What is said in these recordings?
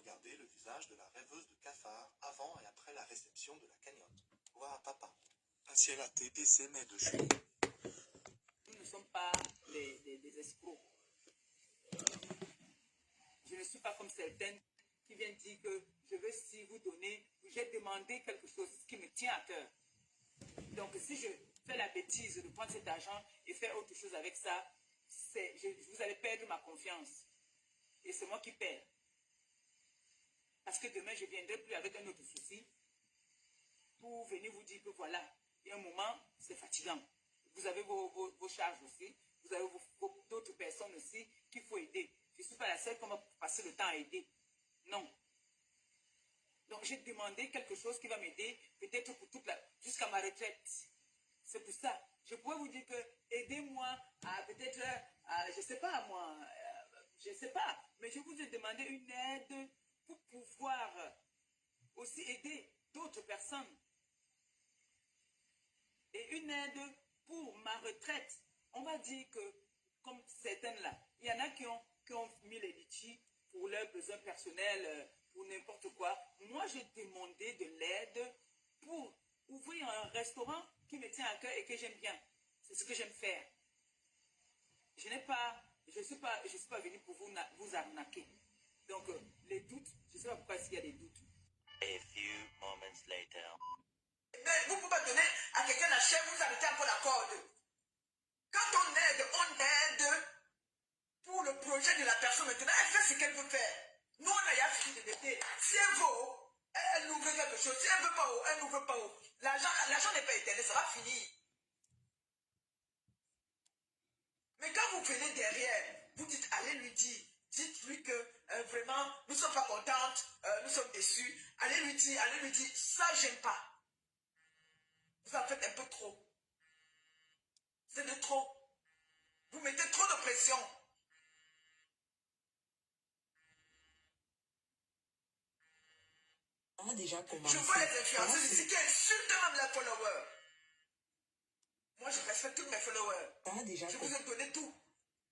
Regardez le visage de la rêveuse de cafard avant et après la réception de la cagnotte. Voir papa. Un ciel à TPC mais de chez Nous ne sommes pas des escrocs. Je ne suis pas comme certaines qui viennent dire que je veux si vous donner, j'ai demandé quelque chose qui me tient à cœur. Donc si je fais la bêtise de prendre cet argent et faire autre chose avec ça, vous allez perdre ma confiance. Et c'est moi qui perds. Parce que demain, je ne viendrai plus avec un autre souci pour venir vous dire que voilà, il y a un moment, c'est fatigant. Vous avez vos charges aussi, vous avez d'autres personnes aussi qu'il faut aider. Je ne suis pas la seule qui va passer le temps à aider. Non. Donc j'ai demandé quelque chose qui va m'aider peut-être pour jusqu'à ma retraite. C'est pour ça. Je pourrais vous dire que aidez-moi à peut-être, je ne sais pas moi, je ne sais pas, mais je vous ai demandé une aide pour pouvoir aussi aider d'autres personnes. Et une aide pour ma retraite. On va dire que, comme certaines là, il y en a qui ont mis les litchis pour leurs besoins personnels, pour n'importe quoi. Moi, j'ai demandé de l'aide pour ouvrir un restaurant qui me tient à cœur et que j'aime bien. C'est ce que j'aime faire. Je ne suis pas venu pour vous arnaquer. Donc, les doutes, je ne sais pas pourquoi il y a des doutes. A few moments later. Mais vous ne pouvez pas donner à quelqu'un la chair, vous arrêtez encore la corde. Quand on aide pour le projet de la personne maintenant, elle fait ce qu'elle veut faire. Nous, on a fini de l'aider. Si elle veut, elle ouvre quelque chose. Si elle ne veut pas, elle n'ouvre pas. L'argent n'est pas éternel, ça va finir. Mais quand vous venez derrière, vous dites, allez lui dire, dites-lui que vraiment, nous ne sommes pas contentes, nous sommes déçus. Allez lui dire, ça, j'aime pas. Vous en faites un peu trop. C'est de trop. Vous mettez trop de pression. On a déjà commencé. Je vois les influenceurs ici qui insultent même les followers. Moi, je respecte tous mes followers. Je vous ai donné tout.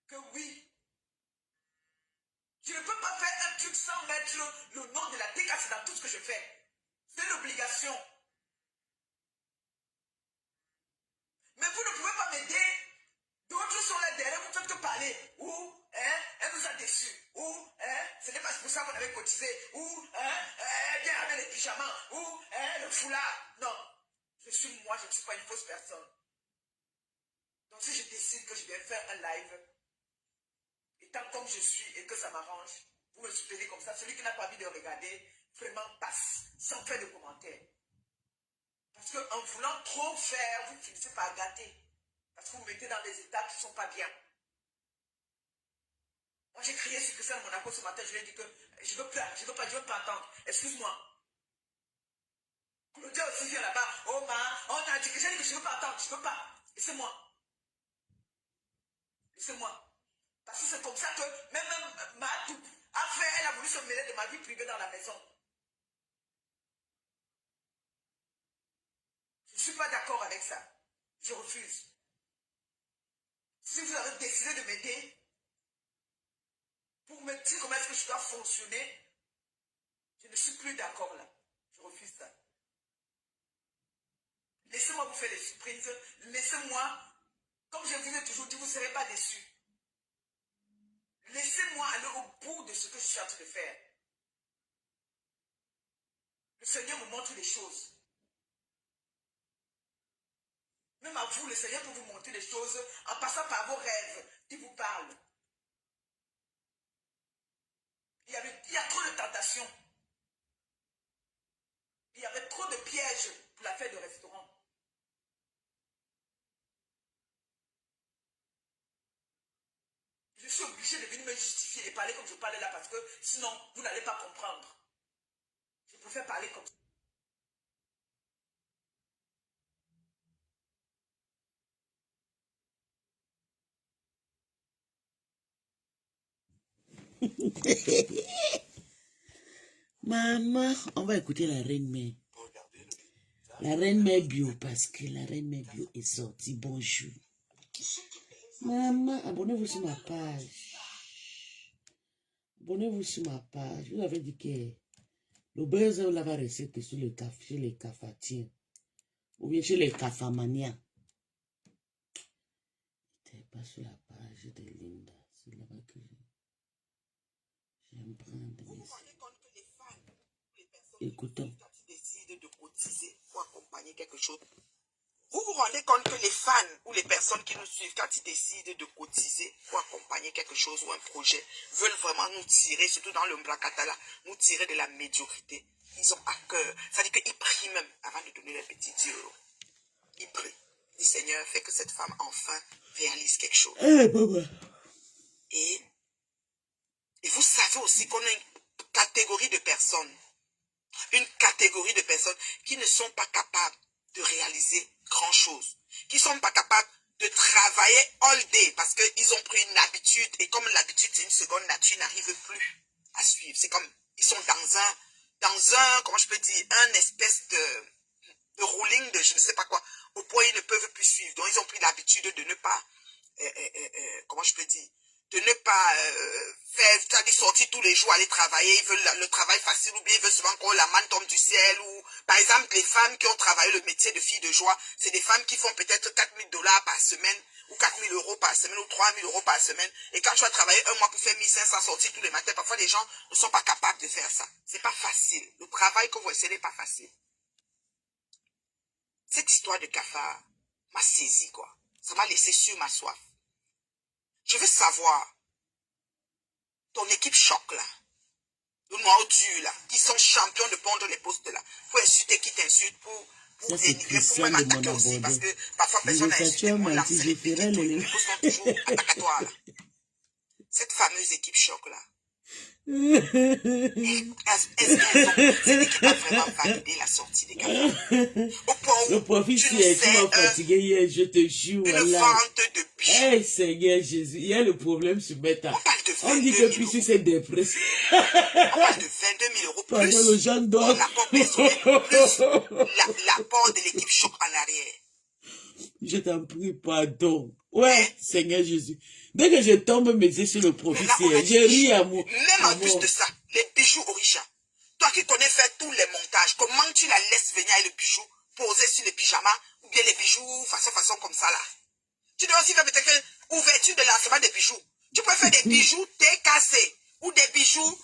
Que oui. Je ne peux pas faire un truc sans mettre le nom de la TKC dans tout ce que je fais. C'est l'obligation. Mais vous ne pouvez pas m'aider. D'autres sont là derrière, vous ne faites que parler. Ou, elle nous a déçus. Ou, ce n'est pas pour ça qu'on avait cotisé. Ou, elle vient avec les pyjamas. Ou, le foulard. Non. Je ne suis pas une fausse personne. Donc si je décide que je viens faire un live, étant comme je suis et que ça m'arrange, vous me soutenez comme ça. Celui qui n'a pas envie de regarder, vraiment passe, sans faire de commentaires. Parce qu'en voulant trop faire, vous finissez par gâter. Parce que vous mettez dans des états qui ne sont pas bien. Moi, j'ai crié sur Christiane Monaco ce matin, je lui ai dit que je ne veux pas entendre. Excuse-moi. Claudia aussi vient là-bas. Oh, on a dit que j'ai dit que je ne veux pas entendre. Je ne veux pas. Laissez-moi. Laissez-moi. Parce que c'est comme ça que même Matou a fait, elle a voulu se mêler de ma vie privée dans la maison. Je ne suis pas d'accord avec ça. Je refuse. Si vous avez décidé de m'aider, pour me dire comment est-ce que je dois fonctionner, je ne suis plus d'accord là. Je refuse ça. Laissez-moi vous faire des surprises. Laissez-moi, comme je vous ai toujours dit, vous ne serez pas déçus. Laissez-moi aller au bout de ce que je suis en train de faire. Le Seigneur me montre des choses. Même à vous, le Seigneur peut vous montrer des choses en passant par vos rêves qui vous parlent. Il y a trop de tentations. Il y avait trop de pièges pour l'affaire de restaurant. Je suis obligé de venir me justifier et parler comme je parlais là parce que sinon, vous n'allez pas comprendre. Je préfère parler comme ça. Maman, on va écouter la reine mère. La reine mère bio, parce que la reine mère bio est sortie. Bonjour. Maman, abonnez-vous sur ma page. Abonnez-vous sur ma page. Je vous avais dit que le buzz là va rester que sur chez les cafatiens. Ou bien chez les cafamaniens. T'es pas sur la page de Linda. C'est là-bas que j'aime prendre Vous vous mes... rendez compte que les fans, les personnes Écoutons. qui décident de cotiser pour accompagner quelque chose, vous vous rendez compte que les fans ou les personnes qui nous suivent, quand ils décident de cotiser pour accompagner quelque chose ou un projet, veulent vraiment nous tirer, surtout dans le Mbrakatala, nous tirer de la médiocrité. Ils ont à cœur. C'est-à-dire qu'ils prient même avant de donner les petits 10 euros. Ils prient. Ils disent, Seigneur, fais que cette femme enfin réalise quelque chose. Et vous savez aussi qu'on a une catégorie de personnes qui ne sont pas capables de réaliser grand-chose, qui ne sont pas capables de travailler all day parce qu'ils ont pris une habitude et comme l'habitude c'est une seconde nature, ils n'arrivent plus à suivre. C'est comme, ils sont dans un, comment je peux dire, un espèce de ruling de je ne sais pas quoi, au point où ils ne peuvent plus suivre. Donc ils ont pris l'habitude de ne pas, comment je peux dire, de ne pas faire, c'est-à-dire sortir tous les jours, aller travailler, ils veulent le travail facile, ou bien ils veulent souvent que la manne tombe du ciel, ou par exemple les femmes qui ont travaillé le métier de fille de joie, c'est des femmes qui font peut-être 4 000 $ par semaine, ou 4 000 € par semaine, ou 3 000 € par semaine, et quand tu vas travailler un mois pour faire 1 500 sorties tous les matins, parfois les gens ne sont pas capables de faire ça. C'est pas facile. Le travail que vous essayez n'est pas facile. Cette histoire de cafard m'a saisi, quoi. Ça m'a laissé sur ma soif. Je veux savoir, ton équipe choc là, le noir dur là, qui sont champions de pondre les postes là, pour insulter qui t'insulte, pour dénigrer, pour même attaquer aussi, parce que parfois personne n'a insulté, moi là, c'est les postes sont toujours attacatoires là. Cette fameuse équipe choc là, est-ce cette équipe a vraiment validé la sortie des cafards? Au point où le profit tu m'as fatigué hier, je te jure. une vente de bijoux. Hey Seigneur Jésus, il y a le problème sur Meta. On parle de 22 On 000 dit que puis c'est dépressif. On parle de 22 000 € Pendant plus le genre d'or. l'apport personnel, plus l'apport de l'équipe choc en arrière. Je t'en prie, pardon. Ouais, Seigneur Jésus. Dès que je tombe mes yeux sur le profit, je ris à moi. Même en plus de ça, les bijoux Orisha. Toi qui connais faire tous les montages, comment tu la laisses venir avec le bijou posé sur le pyjama ou bien les bijoux façon comme ça là. Tu dois aussi faire peut-être une ouverture de lancement des bijoux. Tu peux faire des bijoux TKC ou des bijoux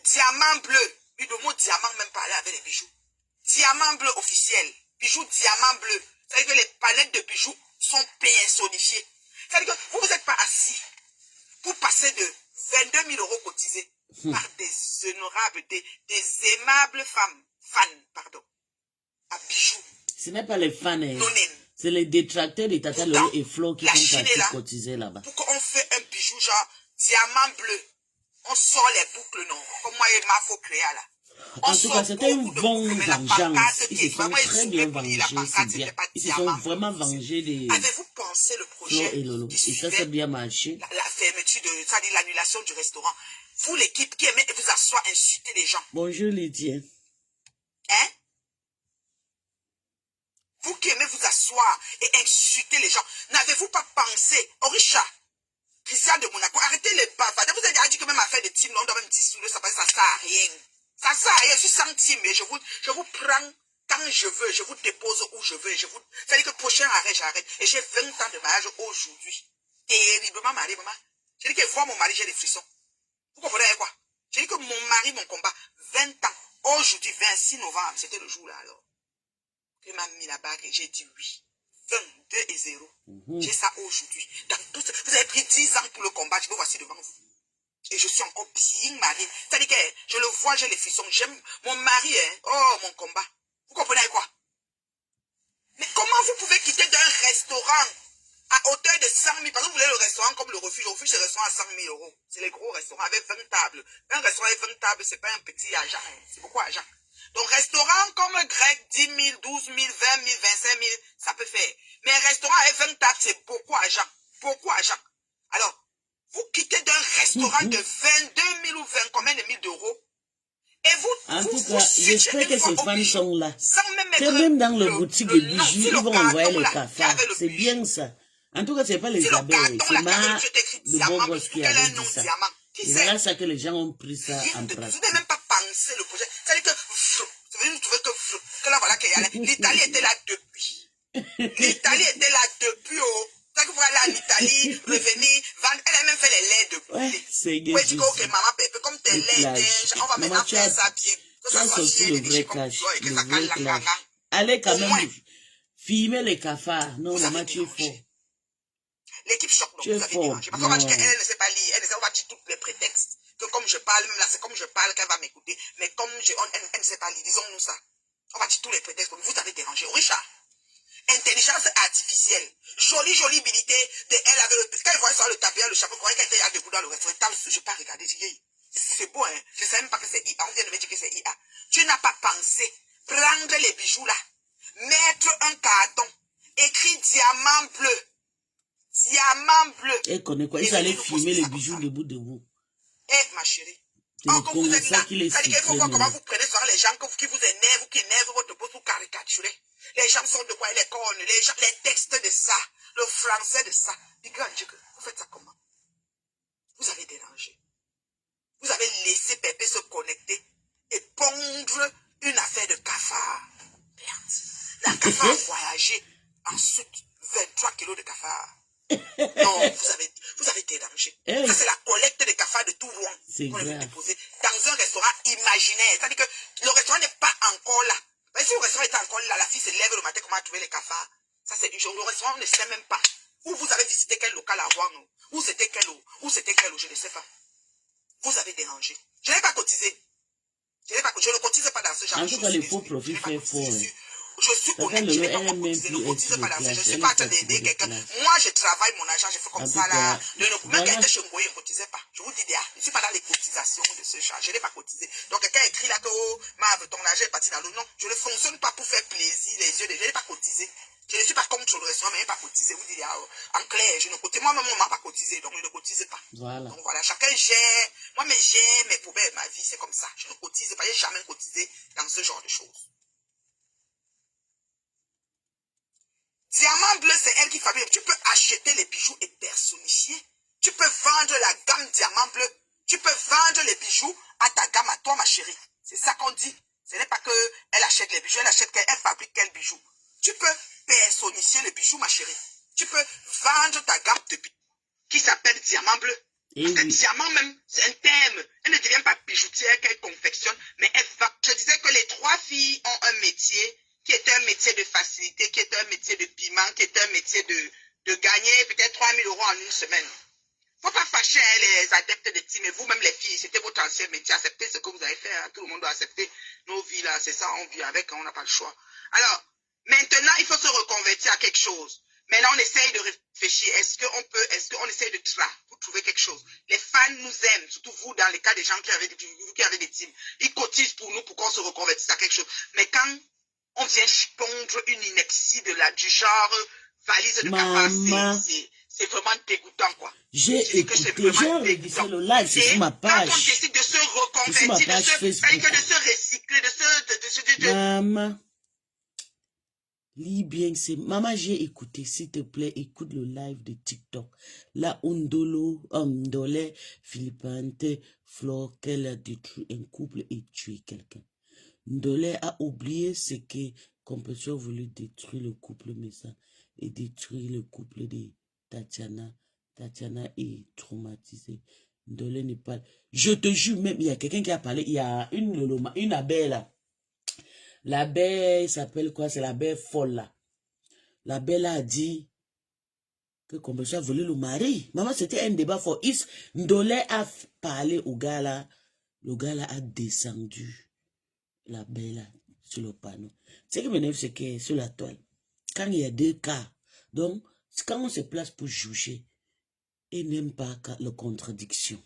diamant bleu. Oui, le mot diamant même parler avec les bijoux. Diamant bleu officiel. Bijoux diamant bleu. C'est-à-dire que les palettes de bijoux sont personifiées. C'est-à-dire que vous ne vous êtes pas assis pour passer de 22 000 € cotisés par des honorables, des aimables femmes, fans, à bijoux. Ce n'est pas les fans, Non, c'est les détracteurs de Tata Lolo et Flo qui sont partis cotiser là-bas. Pourquoi on fait un bijou genre diamant bleu? On sort les boucles, non? Comme moi et ma faux créa là. En tout cas, c'était une bonne vengeance. Ils se sont très bien vengés, c'est bien. Ils se sont vraiment vengés des Avez-vous pensé le projet Flo et Lolo. Et ça, c'est bien marché. La fermeture c'est-à-dire l'annulation du restaurant. Vous, l'équipe qui aimait vous asseoir, insulter les gens. Bonjour, Lydia. Hein? Vous qui aimez vous asseoir et insulter les gens, n'avez-vous pas pensé, Orisha, Christian de Monaco, arrêtez les bavards. Vous avez déjà dit que même affaire de team, on doit même dissoudre, ça sert à rien. Ça sert à rien, je suis sans team, mais je vous prends quand je veux, je vous dépose où je veux, c'est-à-dire que prochain arrêt, j'arrête. Et j'ai 20 ans de mariage aujourd'hui. Terriblement marié, maman. J'ai dit que voir mon mari, j'ai des frissons. Vous comprenez quoi? J'ai dit que mon mari, mon combat, 20 ans. Aujourd'hui, 26 novembre, c'était le jour là alors. Il m'a mis la bague et j'ai dit oui. 22 et 0. J'ai ça aujourd'hui. Vous avez pris 10 ans pour le combat, je me voici devant vous. Et je suis encore bien mariée. C'est-à-dire que je le vois, j'ai les frissons. J'aime mon mari, hein. Oh, mon combat. Vous comprenez quoi? Mais comment vous pouvez quitter d'un restaurant à hauteur de 100 000, parce que vous voulez le restaurant comme le refuge c'est le restaurant à 100 000 €. C'est les gros restaurants avec 20 tables. Un restaurant avec 20 tables, c'est pas un petit argent, hein. C'est beaucoup d'argent. Donc, restaurant comme grec, 10 000, 12 000, 20 000, 25 000, ça peut faire. Mais un restaurant avec 20 tables, c'est beaucoup d'argent. Beaucoup d'argent. Alors, vous quittez d'un restaurant de 22 000 ou 20 combien de mille d'euros. Et vous, en tout cas, j'espère que ces fans sont là. Que même dans le boutique de bijoux, ils vont envoyer les cafards. C'est bien ça. En tout cas, ce n'est pas les abeilles, c'est le bon gosse qui avait dit ça. Qui C'est sait? là ça que les gens ont pris ça Rien en de tout. Vous pratique. n'avez même pas pensé le projet. C'est-à-dire que vous venez nous trouver que là, voilà, qu'il y a l'Italie était là depuis. L'Italie était là depuis. Oh. C'est que vous allez en Italie, revenir, vendre. Elle a même fait les laits depuis. Ouais, Seigneur Oui, tu dis, ok, Jésus. maman, Pépé, comme tes Le laits clash. étaient, on va Maman, maintenant faire ça bien. Que tu ça as soit sorti chien, le des vrai déchets comme clash. toi et que Le ça vrai cale la clash. gaga. Allez quand Au moins, même filmer les cafards. Non, vous maman, avez tu es dérangé. fort. L'équipe choc, donc Tu es vous avez fort. dérangé. Parce qu'on va dire Non. qu'elle ne sait pas lire. Elle, on va dire tous les prétextes. Que comme je parle, même là, c'est comme je parle qu'elle va m'écouter. Mais comme elle ne sait pas lire, disons-nous ça. On va dire tous les prétextes. Vous avez dérangé. Richard, intelligence artificielle. Jolie bilité. Elle avait quand elle voyait sur le tapis, le chapeau, quand elle était debout dans le restaurant, je n'ai pas regardé. C'est beau, hein. Je ne sais même pas que c'est IA. On vient de me dire que c'est IA. Tu n'as pas pensé prendre les bijoux là, mettre un carton, écrit diamant bleu. Diamant bleu. Elle connaît quoi? Ils allaient filmer les bijoux debout de vous. Eh, ma chérie. C'est le Quand vous êtes là, Congo qui les c'est-à-dire qu'il faut voir cyclés, comment vous prenez souvent les gens qui vous énervent, qui énervent votre peau pour caricaturer. Les gens sont de quoi les cornes, les textes de ça, le français de ça. Du grand Dieu, vous faites ça comment? Vous avez dérangé. Vous avez laissé Pépé se connecter et pondre une affaire de cafard. Merde. La cafard a voyagé. Ensuite, 23 kilos de cafard. Non, vous avez dérangé. Hey. Ça, c'est la collecte de cafards de tout Rouen. C'est qu'on avait grave. déposé dans un restaurant imaginaire. C'est-à-dire que le restaurant n'est pas encore là. Mais si le restaurant était encore là, la fille se lève le matin, comment trouver les cafards? Ça, c'est du genre. Le restaurant ne sait même pas. Où vous avez visité quel local à Rouen? Où c'était quel eau? Je ne sais pas. Vous avez dérangé. Je n'ai pas cotisé. Je ne cotise pas dans ce genre En de tout choses. cas, les faux profils fait fort. Je suis Papa, honnête, le je n'ai elle pas est même cotisé. Ne plus cotise pas dans ce. Je ne ex suis elle pas en est train fatiguée d'aider de quelqu'un. classe. Moi, je travaille mon argent, je fais comme En ça tout là. cas, Même voilà. quelqu'un chez moi, je ne cotisais pas. Je vous dis, je ne suis pas dans les cotisations de ce genre. Je n'ai pas cotisé. Donc, quelqu'un écrit là que, oh, Marv, ton argent est parti dans l'eau. Non, je ne fonctionne pas pour faire plaisir les yeux des gens. Je n'ai pas cotisé. Je ne suis pas contre le restaurant, mais je n'ai pas cotisé. Vous dites, en clair, je ne cotise. Moi-même, on ne m'a pas cotisé, donc je ne cotise pas. Voilà. Donc voilà, chacun gère. Moi, mais j'ai mes poubelles, ma vie, c'est comme ça. Je ne cotise pas. Je n'ai jamais cotisé dans ce genre de choses. Diamant bleu, c'est elle qui fabrique. Tu peux acheter les bijoux et personnifier. Tu peux vendre la gamme diamant bleu. Tu peux vendre les bijoux à ta gamme, à toi, ma chérie. C'est ça qu'on dit. Ce n'est pas qu'elle achète les bijoux, elle fabrique quel bijou. Tu peux personnifier les bijoux, ma chérie. Tu peux vendre ta gamme de bijoux qui s'appelle diamant bleu. Et Parce que oui. diamant même, c'est un thème. Elle ne devient pas bijoutière qu'elle confectionne, mais elle va. Je disais que les trois filles ont un métier qui est un métier de facilité, qui est un métier de piment, qui est un métier de gagner peut-être 3 000 € en une semaine. Faut pas fâcher hein, les adeptes de team, et vous-même les filles, c'était votre ancien métier, acceptez ce que vous avez fait, hein. Tout le monde doit accepter nos vies là, c'est ça, on vit avec, hein, on n'a pas le choix. Alors, maintenant, il faut se reconvertir à quelque chose. Maintenant, on essaye de réfléchir, est-ce qu'on essaye de pour trouver quelque chose. Les fans nous aiment, surtout vous, dans les cas des gens qui avaient des teams. Ils cotisent pour nous, pour qu'on se reconvertisse à quelque chose. Mais quand on vient pondre une ineptie du genre valise de cafard, c'est vraiment dégoûtant, quoi. J'ai écouté, j'ai enregistré le live, c'est sur ma page. Quand on décide de se reconvertir, sur ma page Facebook. de se recycler, Maman, lis bien, c'est... Maman, j'ai écouté, s'il te plaît, écoute le live de TikTok. Là, Ndolé, Philippante, Flore, qu'elle a détruit un couple et tué quelqu'un. Ndolé a oublié ce que Compassion voulu détruire le couple, mais ça, et détruire le couple de Tatiana. Tatiana est traumatisée. Ndolé n'est pas... Je te jure, même, il y a quelqu'un qui a parlé, il y a une abeille là. L'abeille s'appelle quoi? C'est l'abeille folle là. L'abeille a dit que Compassion a volé le mari. Maman, c'était un débat fort. Ndolé a parlé au gars là. Le gars là a descendu l'abeille là sur le panneau. Ce qui m'énerve, c'est que sur la toile, quand il y a deux cas, donc quand on se place pour juger, il n'aime pas la contradiction.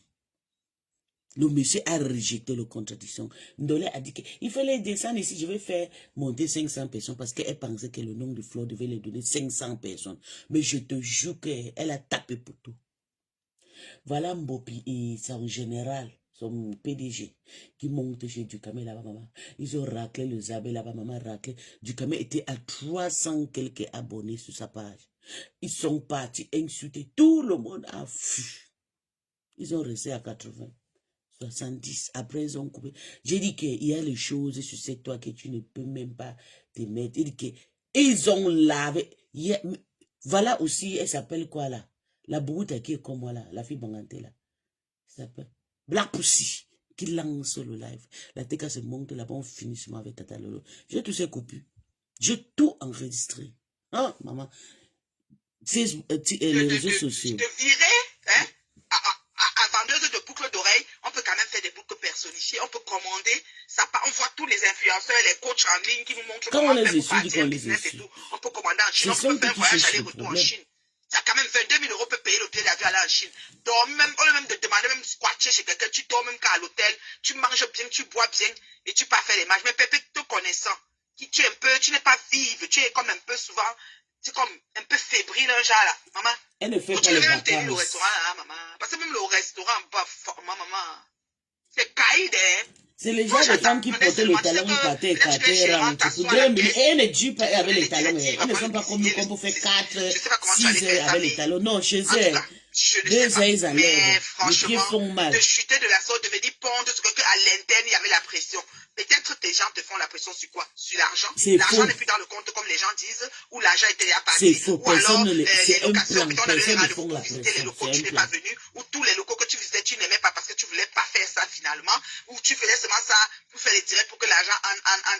Le monsieur a rejeté la contradiction. Ndolé a dit qu'il fallait descendre ici, je vais faire monter 500 personnes parce qu'elle pensait que le nom de Flore devait lui donner 500 personnes. Mais je te jure qu'elle a tapé pour tout. Voilà Mbopi et son général, son PDG, qui monte chez Dukamé là-bas, maman. Ils ont raclé le Zabé là-bas, maman, raclé. Dukamé était à 300 quelques abonnés sur sa page. Ils sont partis insulter. Tout le monde a fui. Ils ont resté à 80, 70. Après, ils ont coupé. J'ai dit qu'il y a les choses sur cette toile que tu ne peux même pas te mettre. Il dit qu'ils ont lavé. Voilà aussi, elle s'appelle quoi là? La bourrute qui est comme moi là, la fille bangante là. Elle s'appelle Black Pussy, qui lance le live. La TK se monte là-bas, on finit seulement avec Tata Lolo. J'ai tous ces coupures. J'ai tout enregistré. Hein, maman? Les réseaux sociaux. De virer, hein, à vendeuse de boucles d'oreilles, on peut quand même faire des boucles personnifiées, on peut commander, on voit tous les influenceurs, les coachs en ligne qui nous montrent Quand comment on les faire pour essuie, partir qu'on un les business et essuie. tout. On peut commander en Chine, Ce on sont peut faire un qui voyage cherchent le aller-retour en problème. Chine. Ça quand même 22 000 euros peut payer l'hôtel d'avion aller en Chine. Donc même, on même de demander, même squatter chez quelqu'un, tu dors même qu'à l'hôtel, tu manges bien, tu bois bien, et tu pars faire les marches. Mais Pépé, te connaissant, tu es un peu, tu n'es pas vive, tu es comme un peu souvent, tu es comme un peu fébrile, un genre là, maman. Elle ne fait Donc, pas tu les devais même tenir le vacances. restaurant là, maman. Parce que même le restaurant, maman, c'est caïd, hein. C'est les Moi, gens des femmes qui j'attendais portaient les seulement, tu sais talons, ils partaient que peut-être que les 4 heures, gérants rentrent pour t'assoient à 2 la minutes. caisse. Et elles ne durent pas Tu avec donnes les les talons. directives, Elles ne après sont le pas comme nous, cuisinier, qu'on peut faire 4, je sais pas comment tu vas les 6 faire heures ça, avec les mais talons. Non, chez en tout elles, cas, je ne 2 sais pas. heures, ils Mais enlèvent. Les pieds franchement, font mal. de chuter de la sorte, de me dire pondre, ce que à l'interne, il y avait la pression. Peut-être tes gens te font la pression sur quoi? Sur l'argent. C'est L'argent faux. n'est plus dans le compte comme les gens disent, ou l'argent était déjà C'est parti. faux. Ou alors, C'est les un locations, plan. puis on a donné Personne ne rendez-vous font pour la visiter les pression. locaux, C'est tu un n'es plan. pas venu, ou tous les locaux que tu visitais, tu n'aimais pas parce que tu voulais pas faire ça finalement, ou tu faisais seulement ça pour faire les directs pour que l'argent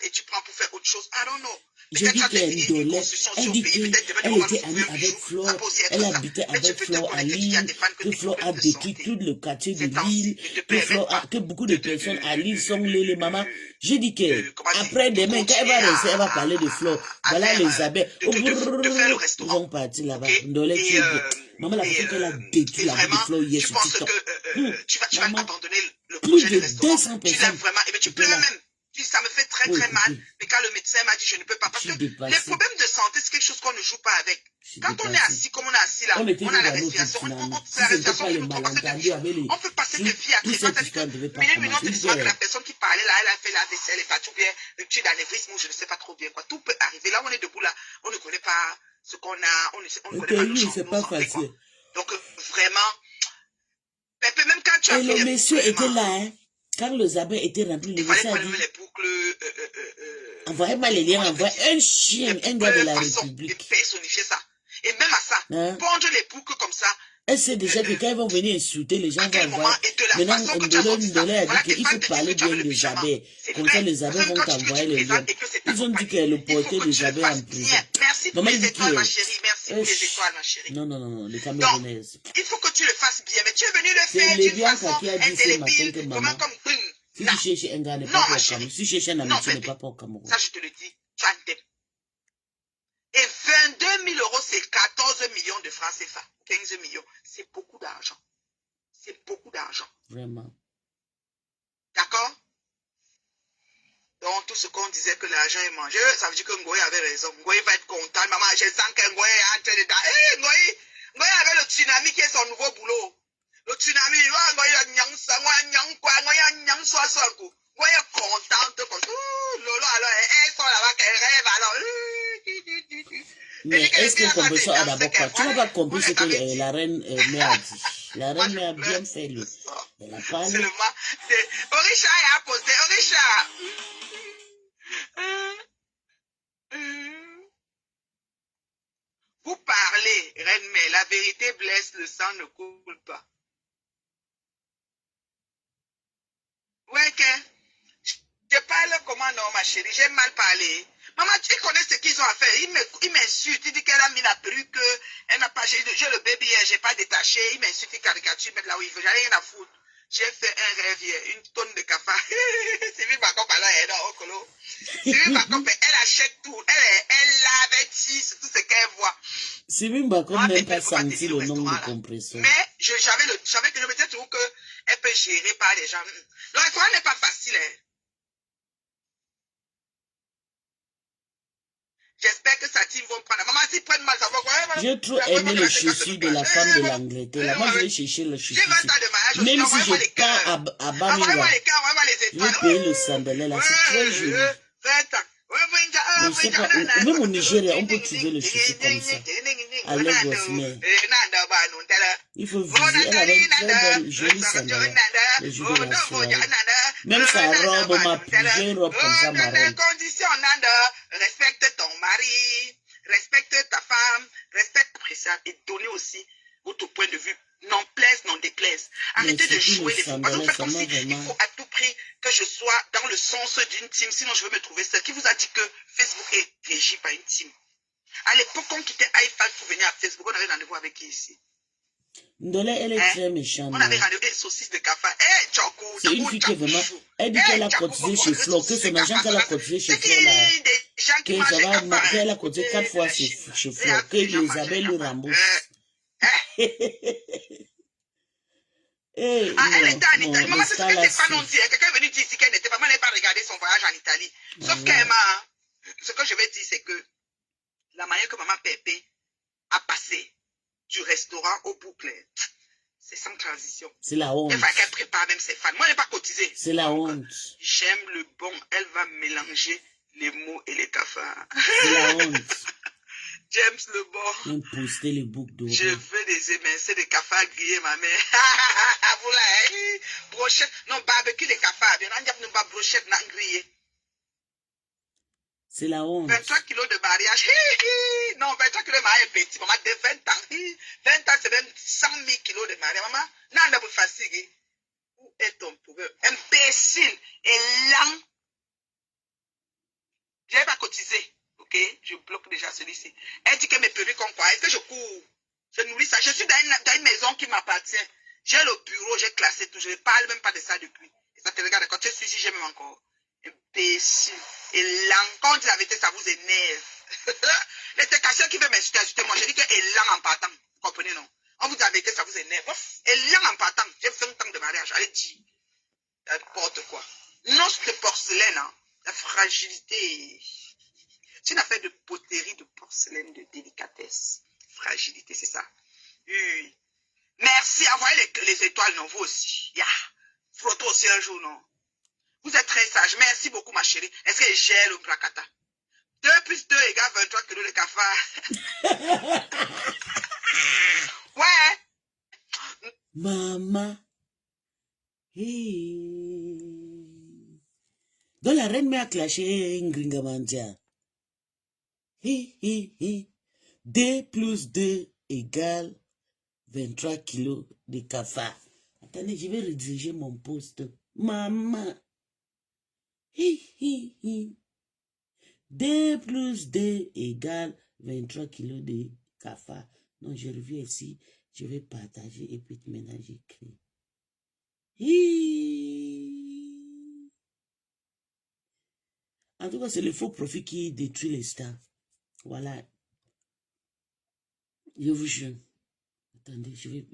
et tu prends pour faire autre chose. I don't know. Je Peut-être dis ça te qu'elle finit une dolait. construction Elle sur dit pays, peut-être demain, qu'elle on va nous était trouver amie un avec bijou. Ça Flore. peut aussi être Elle ça. habitait Mais tu avec peux te Flore à connecter, tu dis à Lille. tes fans que Que tes Flore a problèmes de détruit santé. tout le quartier de Ces temps-ci, Lille. ne te Que permettent pas que beaucoup de personnes à Lille sont les mamans. J'ai dit que comment dire, après de demain, quand elle va continuer rester, elle va parler de Flore. à Voilà faire, les abeilles. de faire le Ils restaurant. vont partir Ok? là-bas. Ndolé, tu es bien. Maman, la Et, façon qu'elle a détruit et la vie de vraiment, Flore hier tu sur penses TikTok. que tu vas Maman, abandonner le plus projet de du restaurant. 200 Tu l'aimes personnes vraiment. Et bien, tu étaient pleurais là même. Tu dis, ça me fait très pour très mal. écouter. Mais quand le médecin m'a dit, je ne peux pas. Je Parce que suis les dépassée. problèmes de santé, c'est quelque chose qu'on ne joue pas avec. Je suis Quand on est dépassée. assis, comme on est assis là, On était on venu a la dans notre respiration. tsunami. C'est Si la ce n'était respiration pas qui les nous trompe. Parce que malentendus avec les... on peut passer de vie à Toute traitement. cette histoire ne devait pas Minute, commencer. tu sens que la personne qui parlait là, elle a fait la vaisselle, et pas tout bien, le petit d'anévrisme, ou je ne sais pas trop bien quoi. Tout peut arriver. Là, on est debout là, on ne connaît pas ce qu'on a, on ne connaît pas nos Oui, c'est pas santé, quoi. facile. Donc, vraiment, même quand tu as Et pris le les monsieur boucles, était là, hein. Quand le Zabin était rempli, le il fallait monsieur a prendre dit, les boucles. envoyez-moi les liens, envoyez un chien, un gars de la Façon de République. personnifier ça. Et même à ça, Hein? pondre les boucles comme ça, Elle sait déjà que quand ils vont venir insulter, les gens à vont quel moment envoyer. et de la Maintenant, façon que tu as sorti ça. Ndolé a Voilà, dit tes qu'il fans faut te disent parler que tu avais bien le des pyjama. Zabais. C'est Comme vrai. ça, les Zabais Même vont quand tu dis que t'envoyer tu les liens. plaisantes et que c'est ta Ils ont dit compagnie, que le il faut portait que les tu le Zabais en fasses prison. bien. Merci pour Maman les dit étoiles, ma que... chérie. Merci pour les étoiles, ma chérie. Non, les Donc, Camerounaises. il faut que tu le fasses bien. Mais tu es venu le C'est faire d'une Lébianca façon qui a dit ce matin que indélébile, comment maman, comme boum. si Non, tu cherches un gars, n'est non, pas pour ma au chérie. Cameroun. Si tu cherches un ami, Non, tu n'es bébé. pas pour au Cameroun. Ça, je te le dis. Tu as un dé. Et 22 000 euros, c'est 14 millions de francs CFA. 15 millions. C'est beaucoup d'argent. C'est beaucoup d'argent. Vraiment. D'accord? Donc, tout ce qu'on disait que l'argent est mangé, ça veut dire que Ngoï avait raison. Ngoï va être content. Maman, je sens que Ngoï est en train de... Hé, Ngoï avait le tsunami qui est son nouveau boulot. Le tsunami, Ngoï est contente. Lolo, alors, elle sort là-bas, qu'elle rêve, alors... Mais est-ce que compréhension a d'abord quoi? Tu n'as pas compris ce que la reine mère a dit. La reine mère a bien fait. Elle a parlé. Seulement, Orisha a posé, Orisha. Vous parlez, reine mère, la vérité blesse, le sang ne coule pas. Ouais, que je parle comment non, ma chérie, j'ai mal parlé. Maman, tu connais ce qu'ils ont à faire. Ils m'insultent. Il dit qu'elle a mis la perruque. Elle n'a pas. J'ai le bébé hier, j'ai pas détaché. Il m'insulte, il caricature, mettre là où il veut. J'en ai rien à foutre. J'ai fait un rêve hier, une tonne de cafard. C'est lui, ma copine, elle est dans Okolo. C'est lui, ma copine, elle achète tout. Elle lave, tisse, tout ce qu'elle voit. C'est même pas comme même pas senti le nombre de compresseurs. Mais j'avais que je me disais toujours qu'elle peut gérer par les gens. Le restaurant n'est pas facile, hein. J'espère que sa team vont prendre. Maman, s'ils prennent mal, ça va quoi? J'ai trop aimé les chaussures de la femme de l'Angleterre. Moi, je vais chercher les chaussures. Même si je pars à Bamingua, je vais payer le sandalet là. C'est très joli. Mais je sais pas, même au Nigeria, on peut trouver les chaussures comme ça. À Lagos, mais Il faut viser. Elle avait une très belle, jolie sandale. Les jours de la soirée. Même sa robe, ma vieille robe comme ça, marraine. Condition, Nanda. Respecte ton mari. Respecte ta femme. Respecte ça. Et donnez aussi votre point de vue. Non plaise, non déplaise. Arrêtez de jouer les fous. Parce que vous faites comme si il faut à tout prix que je sois dans le sens d'une team. Sinon, je veux me trouver seul. Qui vous a dit que Facebook est régi par une team? À l'époque, on quittait iPad pour venir à Facebook. On avait rendez-vous avec qui ici? Ndolé, elle est très méchante. On avait rendez-vous avec saucisse de café. C'est une fille qui est vraiment... Elle dit qu'elle a cotisé chez Flo, que son agent qu'elle a cotisé chez Flo là. Que ça va, qu'elle a cotisé 4 fois chez Flo, que les abeilles lui remboursent. Elle était en Italie. Maman, c'est ce que ses fans ont dit. Quelqu'un est venu dire ici qu'elle n'était pas, n'avait pas regardé son voyage en Italie. Sauf qu'Emma, ce que je vais dire, c'est que la manière que maman Pépé a passé du restaurant au boucle, c'est sans transition. C'est la honte. Il faut qu'elle prépare même ses fans. Moi, je n'ai pas cotisé. C'est la honte. J'aime le bon. Elle va mélanger les mots et les cafards. C'est la honte. James le bon. Même poster les boucles d'oreilles. Je veux des émincés de cafards grillés, ma mère. Vous là, brochette. Non, barbecue les cafards. Bien, on n'a pas brochette, non grillé. C'est la honte. 23 kilos de mariage. Non, 23 kilos de mariage est petit. Maman, de 20 ans. 20 ans, c'est même 100 000 kilos de mariage. Maman, non, on a vous fatigué. Où est ton problème? Imbécile et lent. Je n'ai pas cotisé. Ok, je bloque déjà celui-ci. Elle dit que mes perruques ont quoi? Est-ce que je cours? Je nourris ça. Je suis dans une maison qui m'appartient. J'ai le bureau, j'ai classé tout. Je ne parle même pas de ça depuis. Et ça te regarde. Quand tu es ici, j'aime encore. Imbécile. Et lent. Quand on dit la vérité, ça vous énerve. L'intercation qui veut m'insulter, moi, je dis que élan en partant. Vous comprenez, non? On vous dit la vérité, ça vous énerve. Élan en partant. J'ai 20 ans de mariage. Allez, dis. N'importe quoi. Noce de porcelaine, hein. La fragilité. C'est une affaire de poterie, de porcelaine, de délicatesse. Fragilité, c'est ça. Oui. Merci. Envoyez les étoiles, non, vous aussi. Yeah. Frotto aussi un jour, non. Vous êtes très sage. Merci beaucoup, ma chérie. Est-ce que j'ai le placata? 2 plus 2 égale 23 kilos de cafard. Ouais. Maman. Hey. Donc la reine m'a clashé Ngringamandia. 2 plus 2 égale 23 kilos de cafard. Attendez, je vais rediriger mon poste. Maman. 2 plus 2 égale 23 kilos de cafard. Non, je reviens ici. Je vais partager et puis maintenant j'écris. En tout cas, c'est le faux profit qui détruit les stars. Voilà. Je vous jure. Attendez, je vais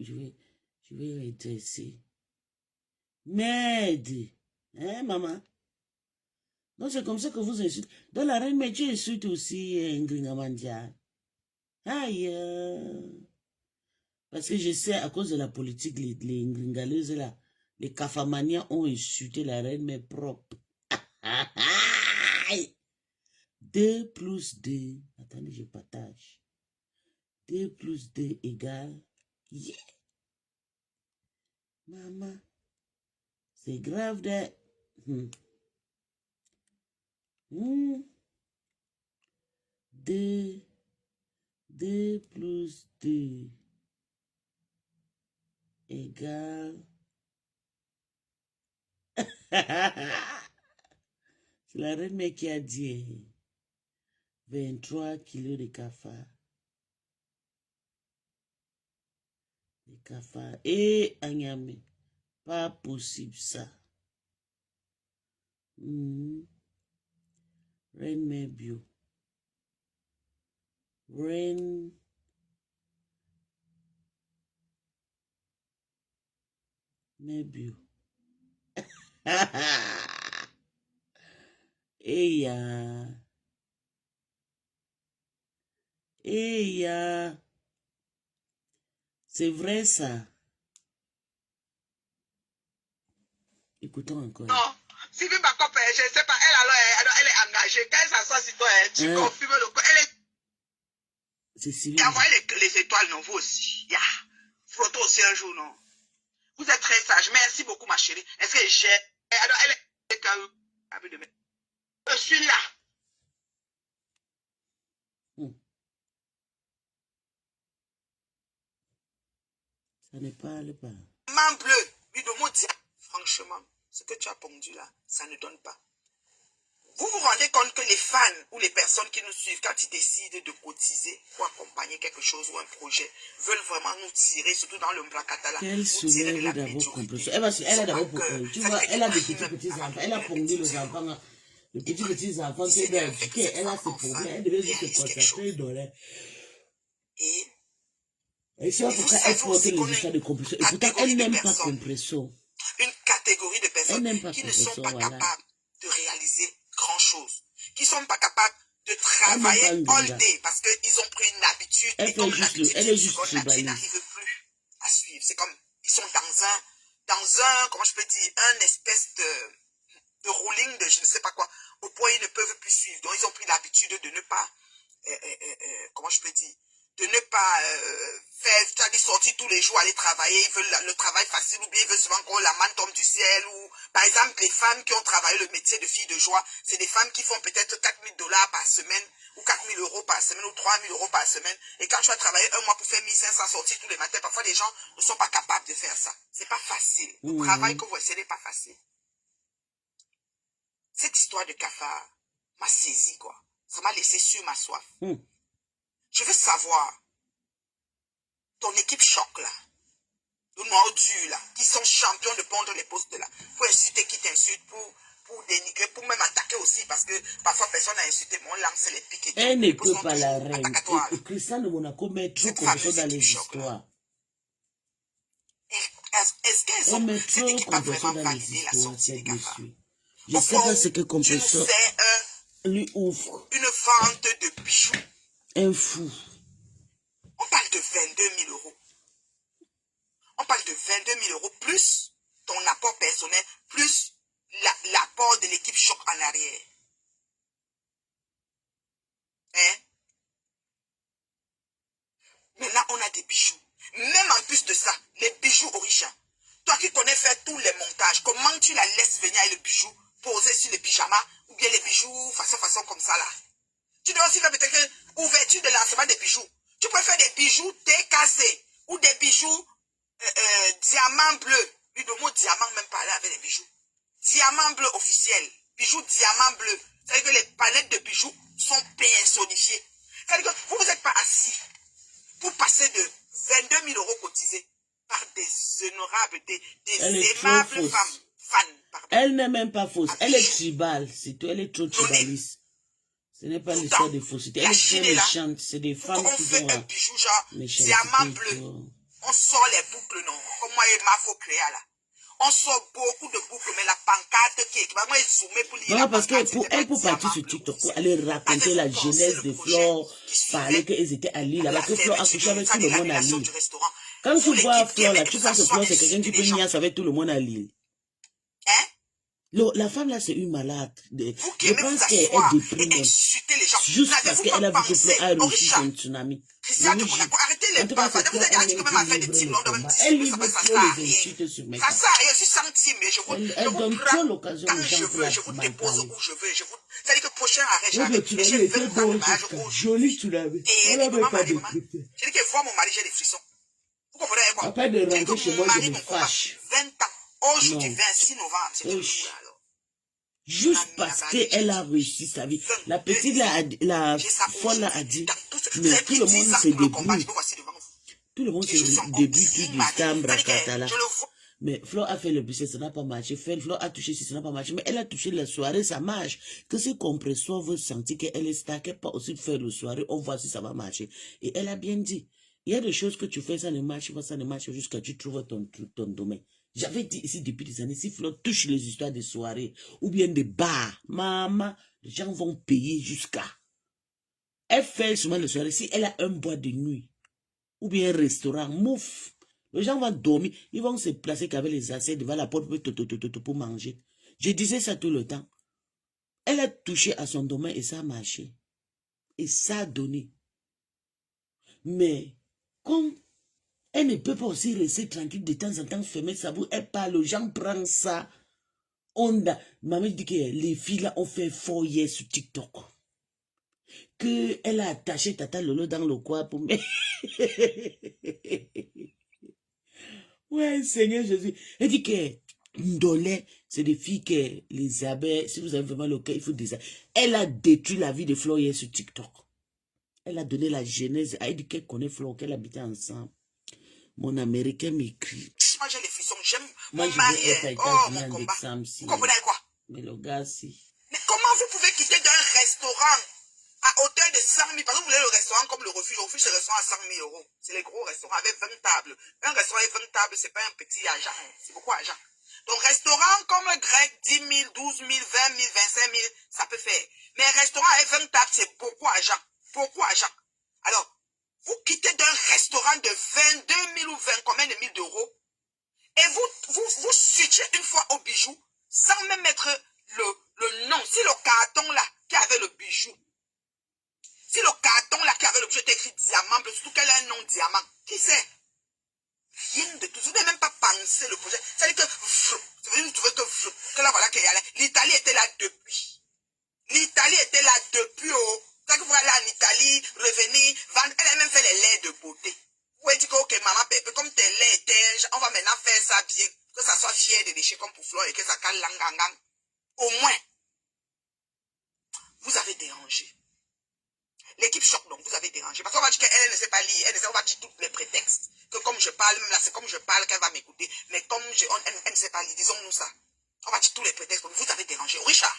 redresser. Merde. Hein, maman? Donc, c'est comme ça que vous insultez. Dans la reine, mais tu insultes aussi Ngringamandia. Aïe. Parce que je sais, à cause de la politique, les Ngringaleuses là, les Kafamaniens ont insulté la reine, mais propre. 2 plus 2. Attendez, je partage. 2 plus 2 égale. Yeah. Maman. C'est grave de... 2 plus 2 égale... C'est la reine mère qui a dit 23 kilos de cafard. De cafard. Et Agname. Pas possible ça. Reine mère bio. Reine mère bio. C'est vrai ça. Écoutons encore. Non, Sylvie Bakop, je ne sais pas, elle est engagée. Quand elle s'assoit sur toi, tu confirmes le coup. Elle est... C'est Sylvie. Envoyez les étoiles, non, vous aussi. Yeah. photo aussi un jour, non? Vous êtes très sage. Merci beaucoup, ma chérie. Est-ce que j'ai... Alors, elle est... Je suis là. Ça n'est pas le pas. Main bleue. Franchement, ce que tu as pondu là, ça ne donne pas. Vous vous rendez compte que les fans ou les personnes qui nous suivent, quand ils décident de cotiser pour accompagner quelque chose ou un projet, veulent vraiment nous tirer, surtout dans le Mbrakatala. Qu'elle soulève d'abord compression. Elle a d'abord, tu vois, elle a des petits enfants. Elle a pondu les enfants, les petits enfants qui doivent éduquer. Elle a ses problèmes. Elle devait juste se concentrer dans les... Et c'est pourquoi elle porte les histoires de compression. Et pourtant, elle n'aime pas compression. Une catégorie de personnes pas qui ne sont pas voilà. capables de réaliser grand-chose, qui ne sont pas capables de travailler all day parce qu'ils ont pris une habitude. Elle, et comme juste, elle est juste l'habitude n'arrive plus à suivre. C'est comme, ils sont dans un, comment je peux dire, un espèce de ruling de je ne sais pas quoi, au point où ils ne peuvent plus suivre. Donc, ils ont pris l'habitude de ne pas, comment je peux dire, de ne pas faire, c'est-à-dire sortir tous les jours, aller travailler, ils veulent le travail facile, ou bien ils veulent souvent que la manne tombe du ciel, ou par exemple les femmes qui ont travaillé le métier de fille de joie, c'est des femmes qui font peut-être 4 000 $ par semaine, ou 4 000 € par semaine, ou 3 000 € par semaine, et quand tu vas travailler un mois pour faire 1 500 sorties tous les matins, parfois les gens ne sont pas capables de faire ça. C'est pas facile. Le travail que vous essayez n'est pas facile. Cette histoire de cafard m'a saisi, quoi. Ça m'a laissé sur ma soif. Je veux savoir, ton équipe choc là, le noir dur là, qui sont champions de pondre les postes là, pour insulter qui t'insulte, pour dénigrer, pour même attaquer aussi, parce que parfois personne n'a insulté, mais on lance les piques et tout. Elle n'est que pas la reine. Et Christian de Monaco met trop compression dans les histoires. Est-ce qu'elles ont cette équipe pas vraiment validé la sortie des cafards? Je sais pas ce que compression lui ouvre. Une vente de bijoux. Un fou. On parle de 22 000 €. On parle de 22 000 € plus ton apport personnel, plus l'apport de l'équipe choc en arrière. Hein? Maintenant, on a des bijoux. Même en plus de ça, les bijoux originaux. Toi qui connais faire tous les montages, comment tu la laisses venir avec le bijou poser sur le pyjama ou bien les bijoux façon comme ça là? Tu dois aussi faire peut-être une ouverture de lancement des bijoux. Tu peux faire des bijoux TKC ou des bijoux diamant bleu. Oui, le mot diamant même parler avec les bijoux. Diamant bleu officiel. Bijoux diamant bleu. C'est-à-dire que les palettes de bijoux sont personnifiées. C'est-à-dire que vous vous êtes pas assis pour passer de 22 000 € cotisés par des honorables, des aimables femmes. Fans, elle n'est même pas fausse. Elle est tribale. C'est tout. Elle est trop tribaliste. Ce n'est pas l'histoire de fausseté. Elle est très méchante. C'est des femmes qui fait ont un bijou genre diamant bleu. On sort les boucles, non? Comme moi et Mafo Créa là. On sort beaucoup de boucles, mais la pancarte qui est... Moi, ils zoomaient pour lire. Non, parce que pour elle, pour partir sur TikTok, pour aller raconter la genèse de Flore, parler qu'ils étaient à Lille, alors que Flore a couché avec tout le monde à Lille. Quand tu vois Flore là, tu penses que Flore c'est quelqu'un qui peut nier avec tout le monde à Lille. Hein? La femme là, c'est une malade. Je pense qu'elle est déprimée. Juste parce qu'elle a vu que Flore a réussi son tsunami. Arrêtez les bavards. Vous avez dit que même à faire des teams, elle livre trop les insultes sur mes ça sert à rien, je suis centime, mais elle donne trop l'occasion aux gens pour je vous dépose où je veux. C'est-à-dire que prochain arrêt, j'arrête. Tu l'as été beau, joli, tu l'avais. Elle n'avait pas décrypté. Je dis que voir mon mari, j'ai des frissons. Vous comprenez quoi? Après de rentrer chez moi, je me fâche. 20 ans, aujourd'hui, 26 novembre, c'est tout alors. Juste parce qu'elle a réussi sa vie. La petite, la folle a dit, mais tout le monde se débrouille. Tout le monde se débrouille du Stambra Katala. Mais Flo a fait le business, ça n'a pas marché. Flo a touché, ça n'a pas marché. Mais elle a touché la soirée, ça marche. Que ce compresseur veut sentir qu'elle est star, qu'elle peut aussi faire le soirée, on voit si ça va marcher. Et elle a bien dit, il y a des choses que tu fais, ça ne marche pas, ça ne marche jusqu'à ce que tu trouves ton domaine. J'avais dit ici depuis des années, si Flo touche les histoires de soirées ou bien de bars, maman, les gens vont payer jusqu'à. Elle fait souvent les soirées, si elle a un boîte de nuit ou bien un restaurant, mouf, les gens vont dormir, ils vont se placer qu'avec les assiettes devant la porte pour manger. Je disais ça tout le temps. Elle a touché à son domaine et ça a marché. Et ça a donné. Mais, comme Elle ne peut pas aussi rester tranquille de temps en temps, fermer sa bouche. Elle parle, les gens prennent ça. Maman dit que les filles là ont fait fort hier sur TikTok. Elle a attaché Tata Lolo dans le coin pour mettre. Ouais, Seigneur Jésus. Elle dit que Ndolé, c'est des filles que les abeilles, si vous avez vraiment le cœur, il faut des. Elle a détruit la vie de Flo hier sur TikTok. Elle a donné la genèse. Elle dit qu'elle connaît Flo, qu'elle habitait ensemble. Mon Américain m'écrit. Moi, j'ai les frissons. J'aime Moi, mon je mari. veux être à Oh, États-Unis mon en combat. décembre. Vous comprenez quoi? Mais le gars, si. Mais comment vous pouvez quitter d'un restaurant à hauteur de 100 000? Par exemple, vous voulez le restaurant comme le refuge. Le refuge, c'est le restaurant à 100 000 euros. C'est les gros restaurants avec 20 tables. Un restaurant avec 20 tables, c'est pas un petit argent. C'est beaucoup d'argent. Donc, restaurant comme le grec, 10 000, 12 000, 20 000, 25 000, ça peut faire. Mais un restaurant avec 20 tables, c'est beaucoup d'argent. Beaucoup d'argent. Alors, vous quittez d'un restaurant de 22 000 ou 20 combien de mille d'euros et vous switchez une fois au bijou sans même mettre le nom. Si le carton là qui avait le bijou, si le carton là qui avait le bijou était écrit diamant, surtout qu'elle a un nom diamant, qui sait? Rien de tout. Vous n'avez même pas pensé le projet. C'est-à-dire que vous trouvez que là voilà qu'il y a l'Italie était là depuis. L'Italie était là depuis. Oh. Quand vous allez en Italie, revenir, vendre, elle a même fait les laits de beauté. Vous pouvez dire que ok maman Pépé, comme tes laits étaient, on va maintenant faire ça bien, que ça soit fier de déchets comme pour Flore et que ça cale langangang. Au moins, vous avez dérangé. L'équipe choc, donc vous avez dérangé. Parce qu'on va dire qu'elle ne sait pas lire, on va dire tous les prétextes. Que comme je parle, même là, c'est comme je parle qu'elle va m'écouter. Mais comme elle ne sait pas lire, disons-nous ça. On va dire tous les prétextes, donc vous avez dérangé. Richard,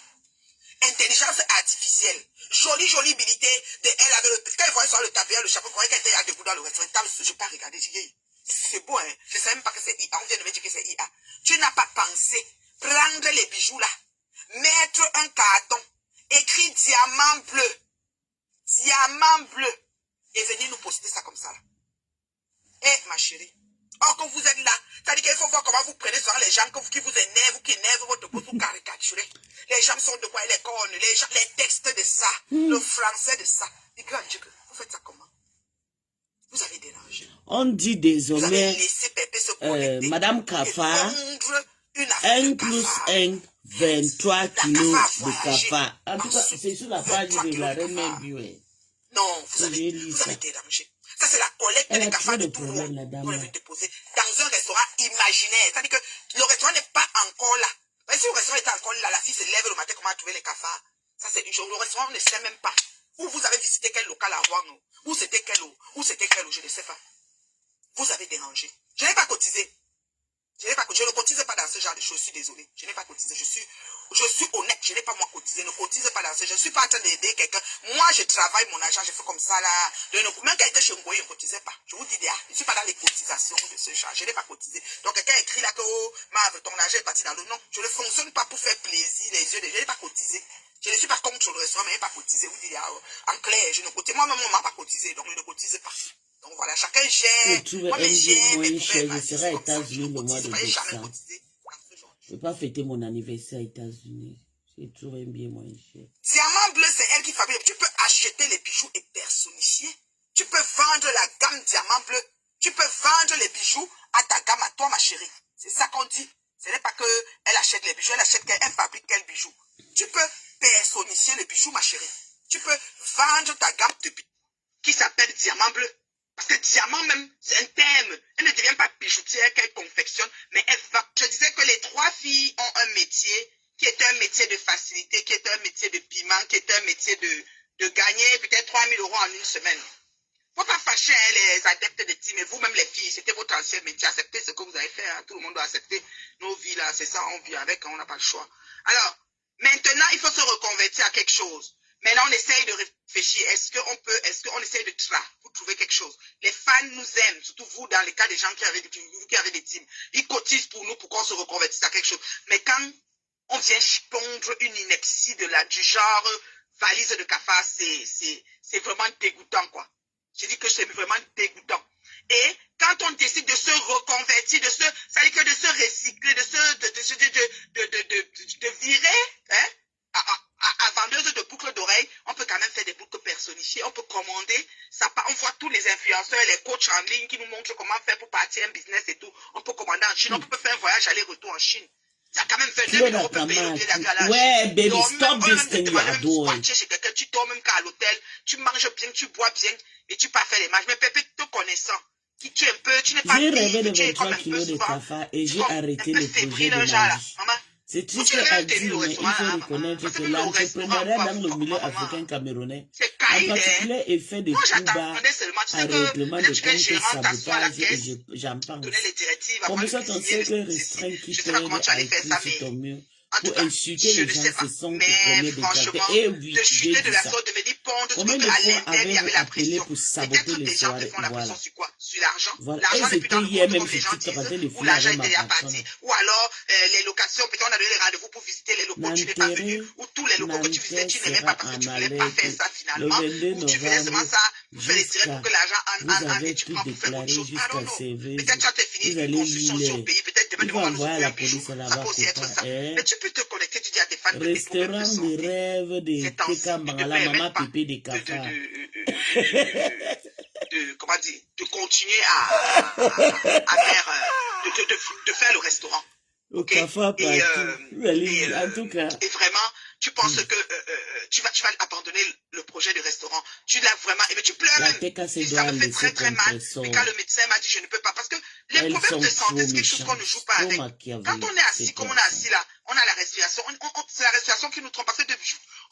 intelligence artificielle, jolie bilité de elle avec le. Quand elle voyait sur le tapis, le chapeau, quand elle était là debout dans le restaurant, je n'ai pas regardé, c'est beau, hein. Je ne sais même pas que c'est IA. On vient de me dire que c'est IA. Tu n'as pas pensé prendre les bijoux là, mettre un carton, écrit diamant bleu, et venir nous poster ça comme ça là. Eh, ma chérie. Or, quand vous êtes là, c'est-à-dire qu'il faut voir comment vous prenez sur les gens qui vous énervent, qui énervent votre peau, vous caricaturez. Les gens sont de quoi les cornes, les textes de ça, le français de ça. Et grand Dieu, vous faites ça comment? Vous avez dérangé. On dit Vous avez désormais, laissé Pépé se connecter. Madame Kafa, une affaire 1 de plus cafard. 1, 23 kilos de Kafa. En tout cas, Ensuite, c'est sur la page 23 de la kilos de reine cafard. Mère. Non, J'ai lu vous ça. avez dérangé. Ça, c'est la collecte Elle des a trop cafards de de tout le problèmes, monde. la dame. Vous l'avez déposé dans un restaurant imaginaire. C'est-à-dire que le restaurant n'est pas encore là. Mais si le restaurant était encore là, la fille se lève le matin, comment trouver les cafards? Ça, c'est une chose. Le restaurant ne sait même pas. Où vous avez visité quel local à Rouen? Où c'était quel eau? Où c'était quel eau? Je ne sais pas. Vous avez dérangé. Je n'ai pas cotisé. Je ne cotise pas dans ce genre de choses. Je suis désolé. Je n'ai pas cotisé. Je suis honnête. Je n'ai pas moi cotisé. Ne cotise pas dans ce genre. Je ne suis pas en train d'aider quelqu'un. Moi, je travaille mon argent. Je fais comme ça là. Même quand il était chez Ngoye, je ne cotisais pas. Je vous dis, je ne suis pas dans les cotisations de ce genre. Je n'ai pas cotisé. Donc, quelqu'un écrit là que oh, ton argent est parti dans l'eau. Non, je ne fonctionne pas pour faire plaisir les yeux. Je n'ai pas cotisé. Je ne suis pas contre le restaurant, mais je n'ai pas cotisé. Vous dites, en clair, je ne cotise. Moi-même, on ne m'a pas cotisé. Donc, je ne cotise pas. Donc voilà, chacun gère. Je trouve Moi, mais MD j'ai moins mes cher. poubelles, Je serai à comme ça. Je États-Unis ne le mois cotise de pas, j'ai jamais décembre. cotisé. Je ne vais pas fêter mon anniversaire aux États-Unis. Je trouve un bien moins cher. Diamant bleu, c'est elle qui fabrique. Tu peux acheter les bijoux et personnifier. Tu peux vendre la gamme diamant bleu. Tu peux vendre les bijoux à ta gamme, à toi, ma chérie. C'est ça qu'on dit. Ce n'est pas qu'elle achète les bijoux, elle fabrique quel bijou. Tu peux personnifier les bijoux, ma chérie. Tu peux vendre ta gamme de bijoux qui s'appelle diamant bleu. Parce que diamant même, c'est un thème. Elle ne devient pas bijoutière qu'elle confectionne, mais elle va. Je disais que les trois filles ont un métier qui est un métier de facilité, qui est un métier de piment, qui est un métier de gagner peut-être 3 000 € en une semaine. Faut pas fâcher les adeptes de team, mais vous-même les filles, c'était votre ancien métier. Acceptez ce que vous avez fait. Hein. Tout le monde doit accepter nos vies là. C'est ça, on vit avec, on n'a pas le choix. Alors, maintenant, il faut se reconvertir à quelque chose. Maintenant, on essaye de réfléchir. Est-ce qu'on essaye de pour trouver quelque chose? Les fans nous aiment, surtout vous, dans les cas des gens qui avaient des teams. Ils cotisent pour nous pour qu'on se reconvertisse à quelque chose. Mais quand on vient pondre une ineptie du genre valise de cafard, c'est vraiment dégoûtant, quoi. Je dis que c'est vraiment dégoûtant. Et quand on décide de se reconvertir, c'est-à-dire que de se recycler, de virer, hein, à vendeuse de boucles d'oreilles, on peut quand même faire des boucles personnifiées, on peut commander, On voit tous les influenceurs, les coachs en ligne qui nous montrent comment faire pour partir un business et tout. On peut commander en Chine, on peut faire un voyage aller-retour en Chine. Ça a quand même fait 2 000 € pour payer le billet d'avion à la Chine. Ouais, baby, Donc, stop même, this thing you are doing. chez quelqu'un, tu dors même qu'à l'hôtel, tu manges bien, tu bois bien et tu pars faire les matchs. Mais Pépé, te connaissant, qui tu es un peu, tu n'es pas J'ai rêvé de tu es comme 23 un peu kilos de souvent, cafard et tu j'ai es comme arrêté un peu le projet fébrile, de genre ma là, vie. maman. C'est Où triste tu à veux tenir dire, au mais il restaurant, faut là, reconnaître parce que même le restaurant, l'entrepreneuriat quoi, dans le milieu maman, africain camerounais, c'est en caïd, particulier, est fait de moi, coups bas, j'attendais seulement, tu sais que règlement de peut-être tu viens compte, gérant, t'assois à la sabotage et caisse, j'en donner pense. les directives avant Comme de ça, ton cuisiner cercle ceci. restreint qui Je sais pas comment t'aide tu à allais faire écrire ça, sur mais ton mur en tout pour cas, insulter je les ne gens, sais ce pas. sont tes Mais premiers détracteurs. franchement, Et oui, de j'ai chuter de dit la ça. sorte, de venir pondre, tu Combien vois de qu'à fois l'interne, il y avez-vous avait la appelé pression. pour saboter Peut-être les les gens te soirées? font la pression Voilà. sur quoi? Sur l'argent. Voilà. L'argent Et n'est plus dans c'était le hier compte, même comme les sur gens TikTok, en disent, train de ou filer l'argent avec est ma déjà patronne. parti, ou alors les locations, peut-être on a donné les rendez-vous pour visiter les locaux, tu n'es pas venu, L'enterré ou tous les locaux que tu visitais, nantais tu n'aimais pas sera parce que en tu ne voulais pas faire alerte ça le finalement, 22 ou tu faisais seulement novembre ça pour faire les directs pour jusqu'à... que l'argent Vous en et avez tu tout prends pour faire autre déclaré chose. I jusqu'à don't know. Service. Peut-être tu as fini Vous une allez construction sur le huiler. pays, peut-être demain Il tu faut vas nous envoyer ouvrir la un bijou, police ça là-bas, peut aussi être copain. ça. Mais tu peux te connecter, tu dis à tes fans que des problèmes de Restaurant de santé, rêve de ces temps-ci Teka ne te Bangala, Maman permettent pas Pépé de de, Cafard. comment dire, de continuer à faire, de faire le restaurant. Au Ok? Cafard partout. Vous allez, en tout cas. Et vraiment, tu penses que tu vas abandonner le projet de restaurant. Tu l'as vraiment, et tu pleures La même. Teka se Ça doit me fait laisser très mal. compressor. Mais quand le médecin m'a dit je ne peux pas, parce que les Elles problèmes sont de santé, trop c'est quelque chose qu'on ne méchantes, joue pas trop avec. Quand machiavéliques, on est assis, ces comme on est personnes. assis là, on a la respiration. C'est la respiration qui nous trompe. Parce que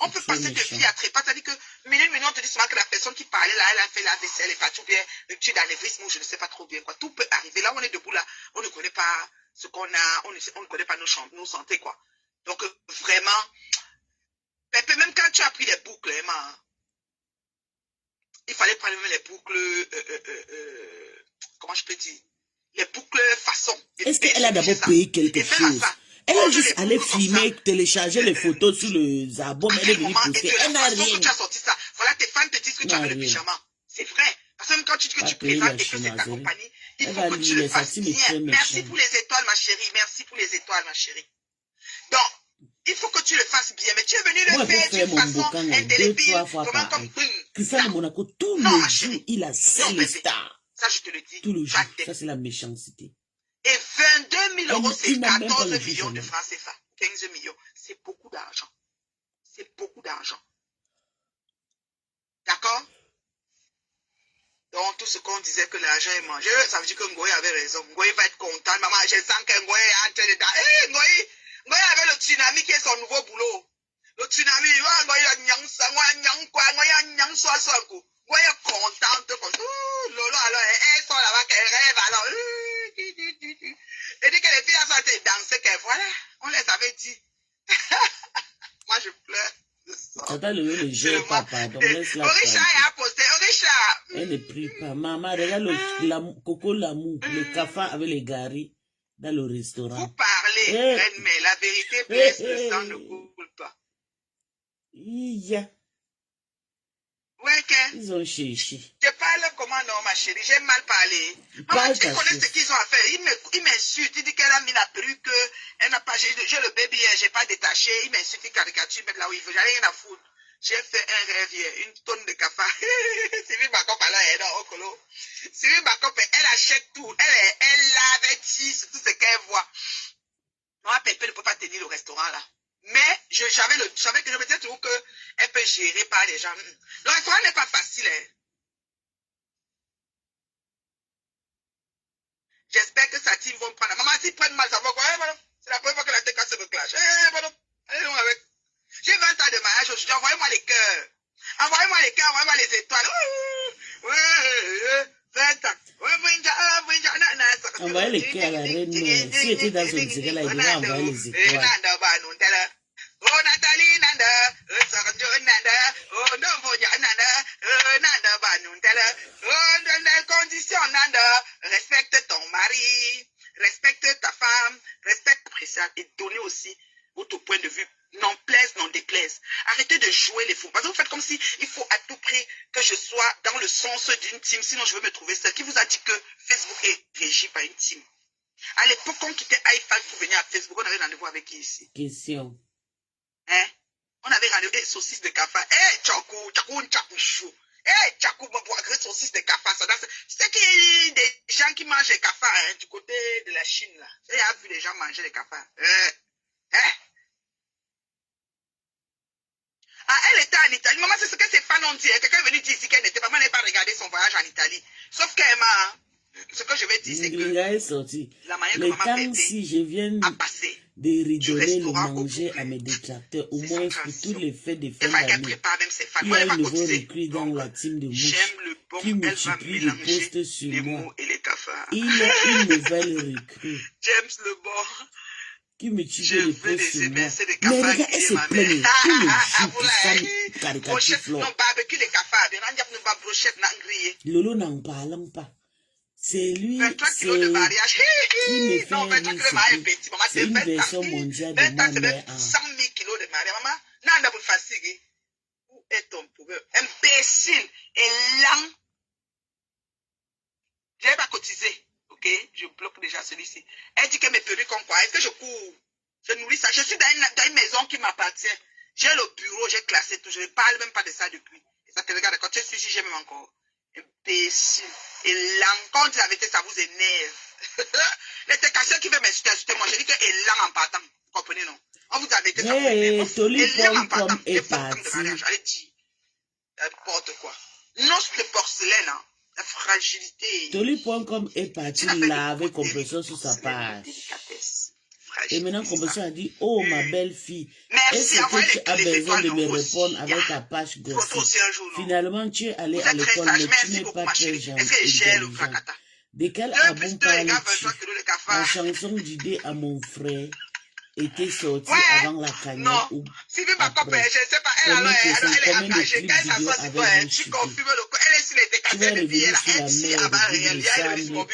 on peut Trop passer de méchant. fille à trépas. C'est-à-dire que, minute, on te dit souvent que la personne qui parlait là, elle a fait la vaisselle, et pas tout bien, rupture d'anévrisme, ou je ne sais pas trop bien quoi. Tout peut arriver. Là, on est debout là, on ne connaît pas ce qu'on a, on ne connaît pas nos santé quoi. Donc, vraiment, même quand tu as pris les boucles, Emma, il fallait prendre même les boucles, comment je peux dire, les boucles façon. Est-ce qu'elle a d'abord payé quelque chose? Elle a juste allé filmer, télécharger les photos sur le Zabo, mais elle est venue poster. Elle n'a rien. Tu as sorti ça. Voilà, tes fans te disent que tu as mis le pyjama. C'est vrai. Parce que même quand tu dis que tu présentes et que c'est ta compagnie, il faut que tu le fasses bien. Merci pour les étoiles, ma chérie. Merci pour les étoiles, ma chérie. Donc, il faut que tu le fasses bien. Mais tu es venu le faire d'une façon indélébile. 2-3 fois par an. Cristiano Monaco, tout Non, le ma jour, chérie. il a 5 bébé. stars. Ça, je te le dis. Tout le jour. J'adhère. Ça, c'est la méchanceté. Et 22 000 euros, c'est Il n'a même pas 14 le millions de jugement. francs CFA. 15 millions. C'est beaucoup d'argent. C'est beaucoup d'argent. D'accord? Donc, tout ce qu'on disait que l'argent est mangé, ça veut dire que Ngoï avait raison. Ngoï va être content. Maman, je sens que Ngoï est en train de... Hé, Ngoï avait le tsunami qui est son nouveau boulot. Le tsunami, Ngoï a nyang sa, Ngoï a nyang sa sa coup. Ngoï est contente. Lolo, alors, elle sort là-bas, qu'elle rêve, alors... Elle dit que les filles sont en train de danser, qu'elle voilà. On les avait dit. Moi, je pleure. Tata levé le jeu, papa. Donc, laisse-la Orisha tranquille. a posté, Orisha. Elle ne prie pas. Maman, regarde le Coco Lamou, le cafard avec les garis dans le restaurant. Vous parlez, reine, mais la vérité blesse, le sang ne coule pas. Ouais, que? Ils ont cherché. Je parle comment non, ma chérie, j'ai mal parlé. Maman, tu connais ce qu'ils ont à faire. Ils m'insultent, ils disent qu'elle a mis la perruque, elle n'a pas, j'ai le bébé, j'ai pas détaché, ils m'insultent, ils caricaturent, mettent là où ils veulent, j'ai rien à foutre. J'ai fait un rêve hier, une tonne de cafard. Sylvie Bakop, elle est au colo. Sylvie Bakop, elle achète tout. Elle lave, elle tisse, tout ce qu'elle voit. Moi, Pépé ne peut pas tenir le restaurant là. Mais je savais que je me disais toujours qu'elle peut gérer par les gens. Le restaurant n'est pas facile. Hein. J'espère que sa team vont prendre. Maman, s'ils prennent mal, ça va quoi? C'est la première fois que la TK se reclache. Allez, donc avec. J'ai 20 ans de mariage aujourd'hui. Envoyez-moi les cœurs. Envoyez-moi les cœurs, envoyez-moi les étoiles. 20 ans. Envoyez les cœurs à la reine. Si était dans ce musique-là, il devrait envoyer les étoiles. Oh Nathalie Nanda, Saranjo Nanda, oh Novoja Nanda, Nanda Banundela, oh dans conditions Nanda, respecte ton mari, respecte ta femme, respecte ça et donnez aussi votre point de vue, non plaise, non déplaise. Arrêtez de jouer les fous. Parce que vous faites comme si il faut à tout prix que je sois dans le sens d'une team, sinon je veux me trouver seul. Qui vous a dit que Facebook est régi par une team? À l'époque, on quittait i5 pour venir à Facebook, on avait rendez-vous avec qui ici? Question. Hein? On avait rendez-vous saucisses de cafard. Tchakou chou. Tchakou, en Italie. Maman, c'est ce que ses fans ont dit. Quelqu'un est venu dire ici qu'elle n'était pas, maman n'a pas regardé son voyage en Italie. Sauf qu'elle m'a... Ce que je vais dire, c'est que est sorti. la manière que Le maman temps, fêtait si je viens a passé. de redonner le restaurant manger au à mes détracteurs, au C'est moins sa pour tradition. tous les faits de Il fin va qu'elle d'année. prépare même ses fans. Il y Moi, a elle un va nouveau cotiser. recrue dans Donc, la team de mouches j'aime le bon, qui elle va multiplie les mélanger posts sur les moi. mots et les cafards. Il est une nouvelle recrue James le bon. qui Je multiplie les veux posts des sur moi. émincés de Mais cafards regarde, elle grillés, se ma plaint. mère. Tout le jour, Voilà. tout ça, caricature Brochette, flore. non, barbecue de cafards. Bien, on dit pas brochette, non, grillé. Lolo n'en parle pas. C'est lui, 23 kilos de c'est mariage. qui me fait Non, 23 rire, kilos de mariage est c'est petit. Maman, c'est une 20 ans. version mondiale de 20 ans, moi, c'est mais même 100 000 kilos de mariage. Maman, non, on a pour fatiguer. Où est ton pauvre imbécile et lent? Je n'ai pas cotisé. Ok? Je bloque déjà celui-ci. Elle dit que mes perruques ont quoi? Est-ce que je cours? Je nourris ça. Je suis dans une maison qui m'appartient. J'ai le bureau, j'ai classé tout. Je ne parle même pas de ça depuis. Et ça te regarde. Quand tu es suivi, j'aime encore. Imbécile. Et lent. Quand on dit la vérité, ça vous énerve. L'intercation qui veut m'insulter, moi, je dis que est lent en partant. Vous comprenez, non? On vous a vérité, ça vous énerve. Et lent en partant. Et faut le temps de mariage. Allez, dis. N'importe quoi. L'os de porcelaine, hein. La fragilité. Toli.com est parti laver Compression sur sa page. Et maintenant, Compression a dit, oh ma belle fille, est-ce que tu as besoin de me répondre avec ta page gossip? Finalement, tu es allé à l'école, mais tu n'es pas très intelligent. De quel album parles-tu? La chanson d'idée à mon frère était sortie avant la cagnotte ou après? Combien de clips vidéo avec shooté? Tu vas revenir sur la mer de sable,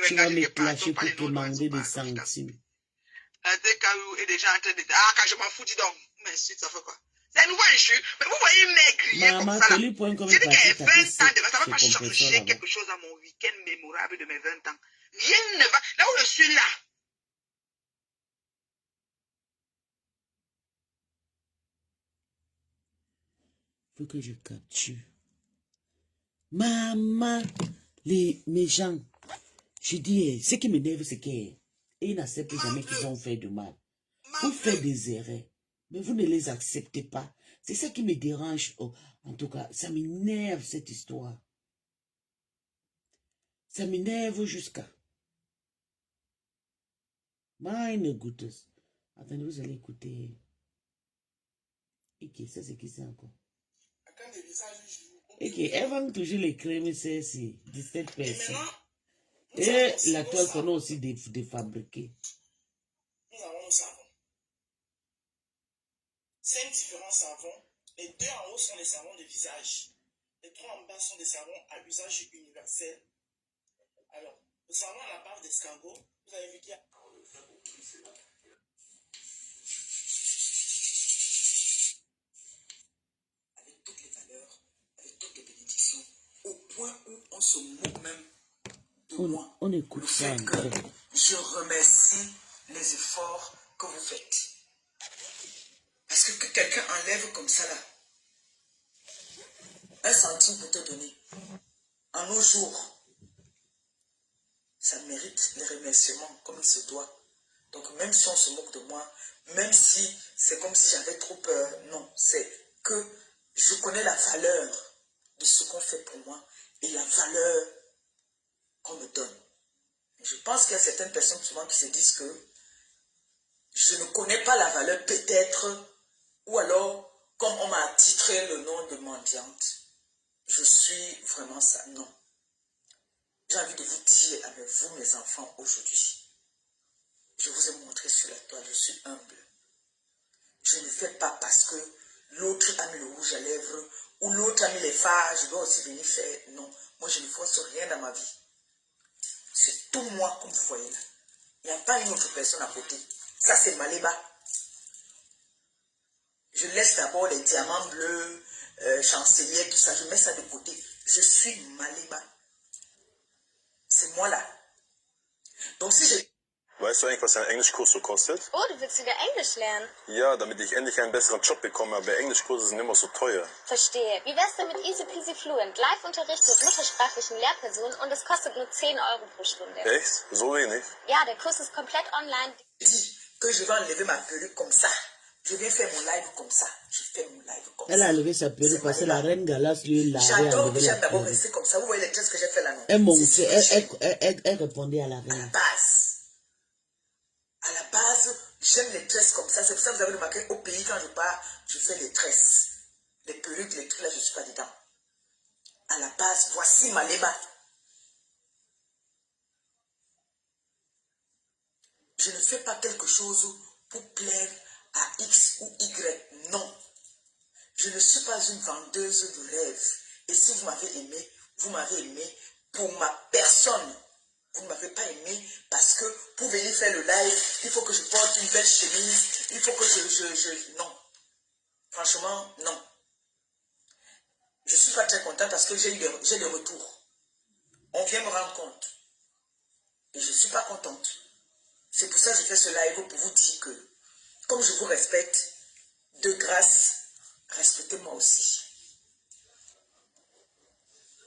tu vas me clasher pour demander des centimes. est déjà en train de... Ah, quand je m'en fous, dis donc. Mais ça fait quoi? C'est un nouveau injure. Mais vous voyez une mère griller comme ça là. C'est dit qu'elle a 20 ans, ça va pas changer quelque chose à mon week-end mémorable de mes 20 ans. Rien ne va... Là où je suis là. Faut que je capture. Maman, les méchants. Je dis, ce qui m'énerve, c'est qu'ils n'acceptent jamais qu'ils ont fait du mal. Vous faites des erreurs, mais vous ne les acceptez pas. C'est ça qui me dérange. Oh, en tout cas, ça m'énerve cette histoire. Ça m'énerve jusqu'à... Meine Gutes. Attendez, vous allez écouter. Ok, ça c'est qui c'est encore? Ok, elles vendent toujours les crèmes CSI, 17 personnes. Et la toile qu'on a aussi défabriquée. Nous avons nos savons. 5 différents savons. Les 2 en haut sont les savons de visage. Les 3 en bas sont des savons à usage universel. Alors, le savon à la base d'escargot, vous avez vu qu'il y a... Avec toutes les valeurs, avec toutes les bénédictions, au point où on se moque même de moi. On écoute ça encore. Je remercie les efforts que vous faites. Parce que quelqu'un enlève comme ça là, 1 centime pour te donner, en nos jours, ça mérite les remerciements comme il se doit. Donc même si on se moque de moi, même si c'est comme si j'avais trop peur, non, c'est que je connais la valeur de ce qu'on fait pour moi et la valeur qu'on me donne. Je pense qu'il y a certaines personnes souvent qui se disent que je ne connais pas la valeur peut-être, ou alors comme on m'a attitré le nom de mendiante, je suis vraiment ça. Non. J'ai envie de vous dire avec vous, mes enfants, aujourd'hui, je vous ai montré sur la toile, je suis humble. Je ne fais pas parce que l'autre a mis le rouge à lèvres ou l'autre a mis les fards, je dois aussi venir faire. Non, moi je ne force rien dans ma vie. C'est tout moi comme vous voyez là. Il n'y a pas une autre personne à côté. Ça c'est Maléba. Je laisse d'abord les diamants bleus, chancelier, tout ça. Je mets ça de côté. Je suis Maléba. C'est moi là. Donc si je... Weißt du eigentlich, was ein Englischkurs so kostet? Oh, du willst wieder Englisch lernen? Ja, damit ich endlich einen besseren Job bekomme, aber Englischkurse sind immer so teuer. Verstehe. Wie wär's denn mit Easy Peasy Fluent? Live-Unterricht mit muttersprachlichen Lehrpersonen und es kostet nur 10 € pro Stunde. Echt? So wenig? Ja, der Kurs ist komplett online. dis que je vais enlever ma perruque comme ça, Je viens faire mon live comme ça. Je fais mon live comme Elle ça. a enlevé sa perruque parce que la reine Galas lui a J'adore que enlevé la j'aime d'abord perruque. rester comme ça. Vous voyez les gestes que j'ai fait là, non? Elle C'est montait, ce que j'aime. elle répondait à la À la reine. base. À la base, j'aime les tresses comme ça. C'est pour ça que vous avez remarqué, au pays, quand je pars, je fais les tresses. Les perruques, les trucs là, je ne suis pas dedans. À la base, voici ma léba. Je ne fais pas quelque chose pour plaire à X ou Y. Non. Je ne suis pas une vendeuse de rêves. Et si vous m'avez aimé pour ma personne. Vous ne m'avez pas aimé parce que pour venir faire le live, il faut que je porte une belle chemise. Il faut que non. Franchement, non. Je ne suis pas très content parce que j'ai des retours. On vient me rendre compte. Et je ne suis pas contente. C'est pour ça que je fais ce live pour vous dire que, comme je vous respecte, de grâce, respectez-moi aussi.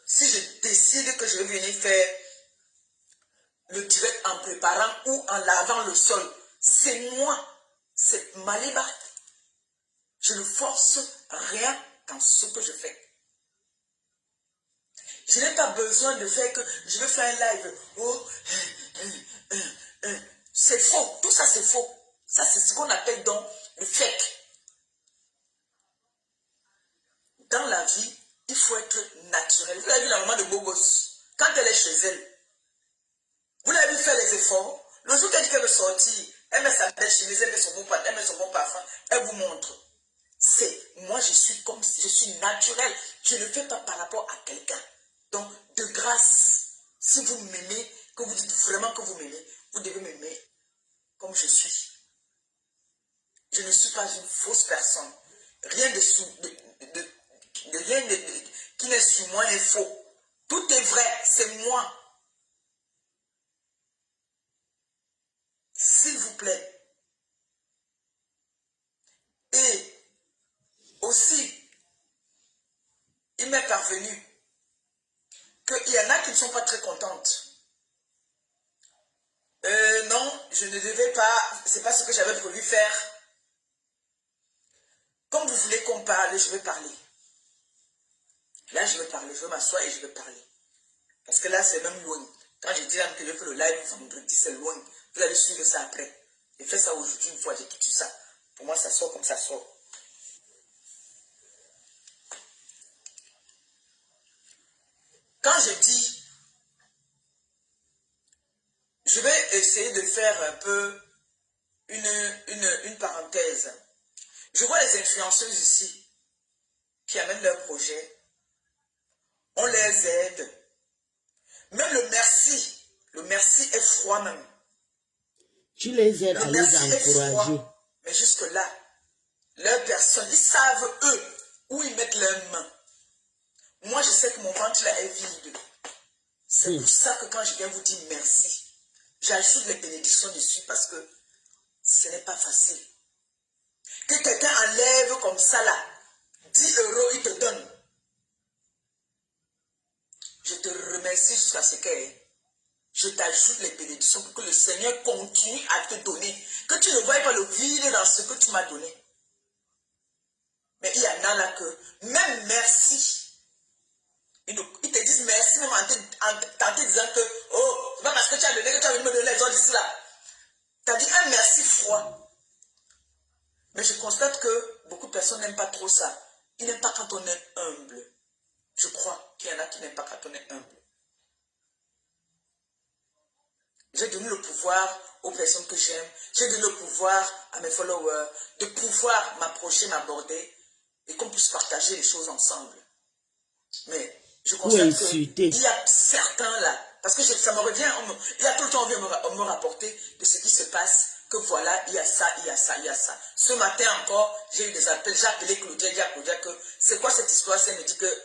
Si je décide que je vais venir faire le direct en préparant ou en lavant le sol, c'est moi, c'est ma liberté. Je ne force rien dans ce que je fais. Je n'ai pas besoin de faire que je vais faire un live. Oh, c'est faux. Tout ça, c'est faux. Ça, c'est ce qu'on appelle donc le fake. Dans la vie, il faut être naturel. Vous avez vu la maman de Bogos, quand elle est chez elle, vous l'avez vu faire les efforts. Le jour qu'elle dit qu'elle veut sortir, elle met sa belle chemise, elle met son bon parfum, elle vous montre. C'est moi, je suis naturel. Je ne le fais pas par rapport à quelqu'un. Donc, de grâce, si vous m'aimez, que vous dites vraiment que vous m'aimez, vous devez m'aimer comme je suis. Je ne suis pas une fausse personne. Rien qui n'est sur moi n'est faux. Tout est vrai, c'est moi. S'il vous plaît. Et aussi, il m'est parvenu qu'il y en a qui ne sont pas très contentes. Non, je ne devais pas, c'est pas ce que j'avais prévu faire. Comme vous voulez qu'on parle, je vais parler. Là, je vais parler, je vais m'asseoir et je vais parler. Parce que là, c'est même loin. Quand je dis là que je fais le live vendredi, c'est loin. Vous allez suivre ça après. J'ai fait ça aujourd'hui une fois, j'ai quitté ça. Pour moi, ça sort comme ça sort. Quand je dis, je vais essayer de faire un peu une parenthèse. Je vois les influenceuses ici qui amènent leurs projets. On les aide. Même le merci est froid même. Tu les aides à Le les merci est encourager. froid. Mais jusque-là, leurs personnes, ils savent eux où ils mettent leurs mains. Moi, je sais que mon ventre là est vide. C'est pour ça que quand je viens vous dire merci, j'ajoute les bénédictions dessus parce que ce n'est pas facile. Que quelqu'un enlève comme ça là, 10 euros, il te donne. Je te remercie jusqu'à ce que je t'ajoute les bénédictions pour que le Seigneur continue à te donner. Que tu ne voies pas le vide dans ce que tu m'as donné. Mais il y en a là que, même merci, ils te disent merci même en te disant que, oh, c'est pas parce que tu as donné que tu as venu me donner les autres ici là. Tu as dit un merci froid. Mais je constate que beaucoup de personnes n'aiment pas trop ça. Ils n'aiment pas quand on est humble. Je crois qu'il y en a qui n'aiment pas quand on est humble. J'ai donné le pouvoir aux personnes que j'aime. J'ai donné le pouvoir à mes followers de pouvoir m'approcher, m'aborder et qu'on puisse partager les choses ensemble. Mais je constate qu'il y a certains là, parce que ça me revient, il y a tout le temps on vient me rapporter de ce qui se passe, que voilà, il y a ça, il y a ça, il y a ça. Ce matin encore, j'ai eu des appels, j'ai appelé Claudia, j'ai dit à Claudia que c'est quoi cette histoire, elle me dit que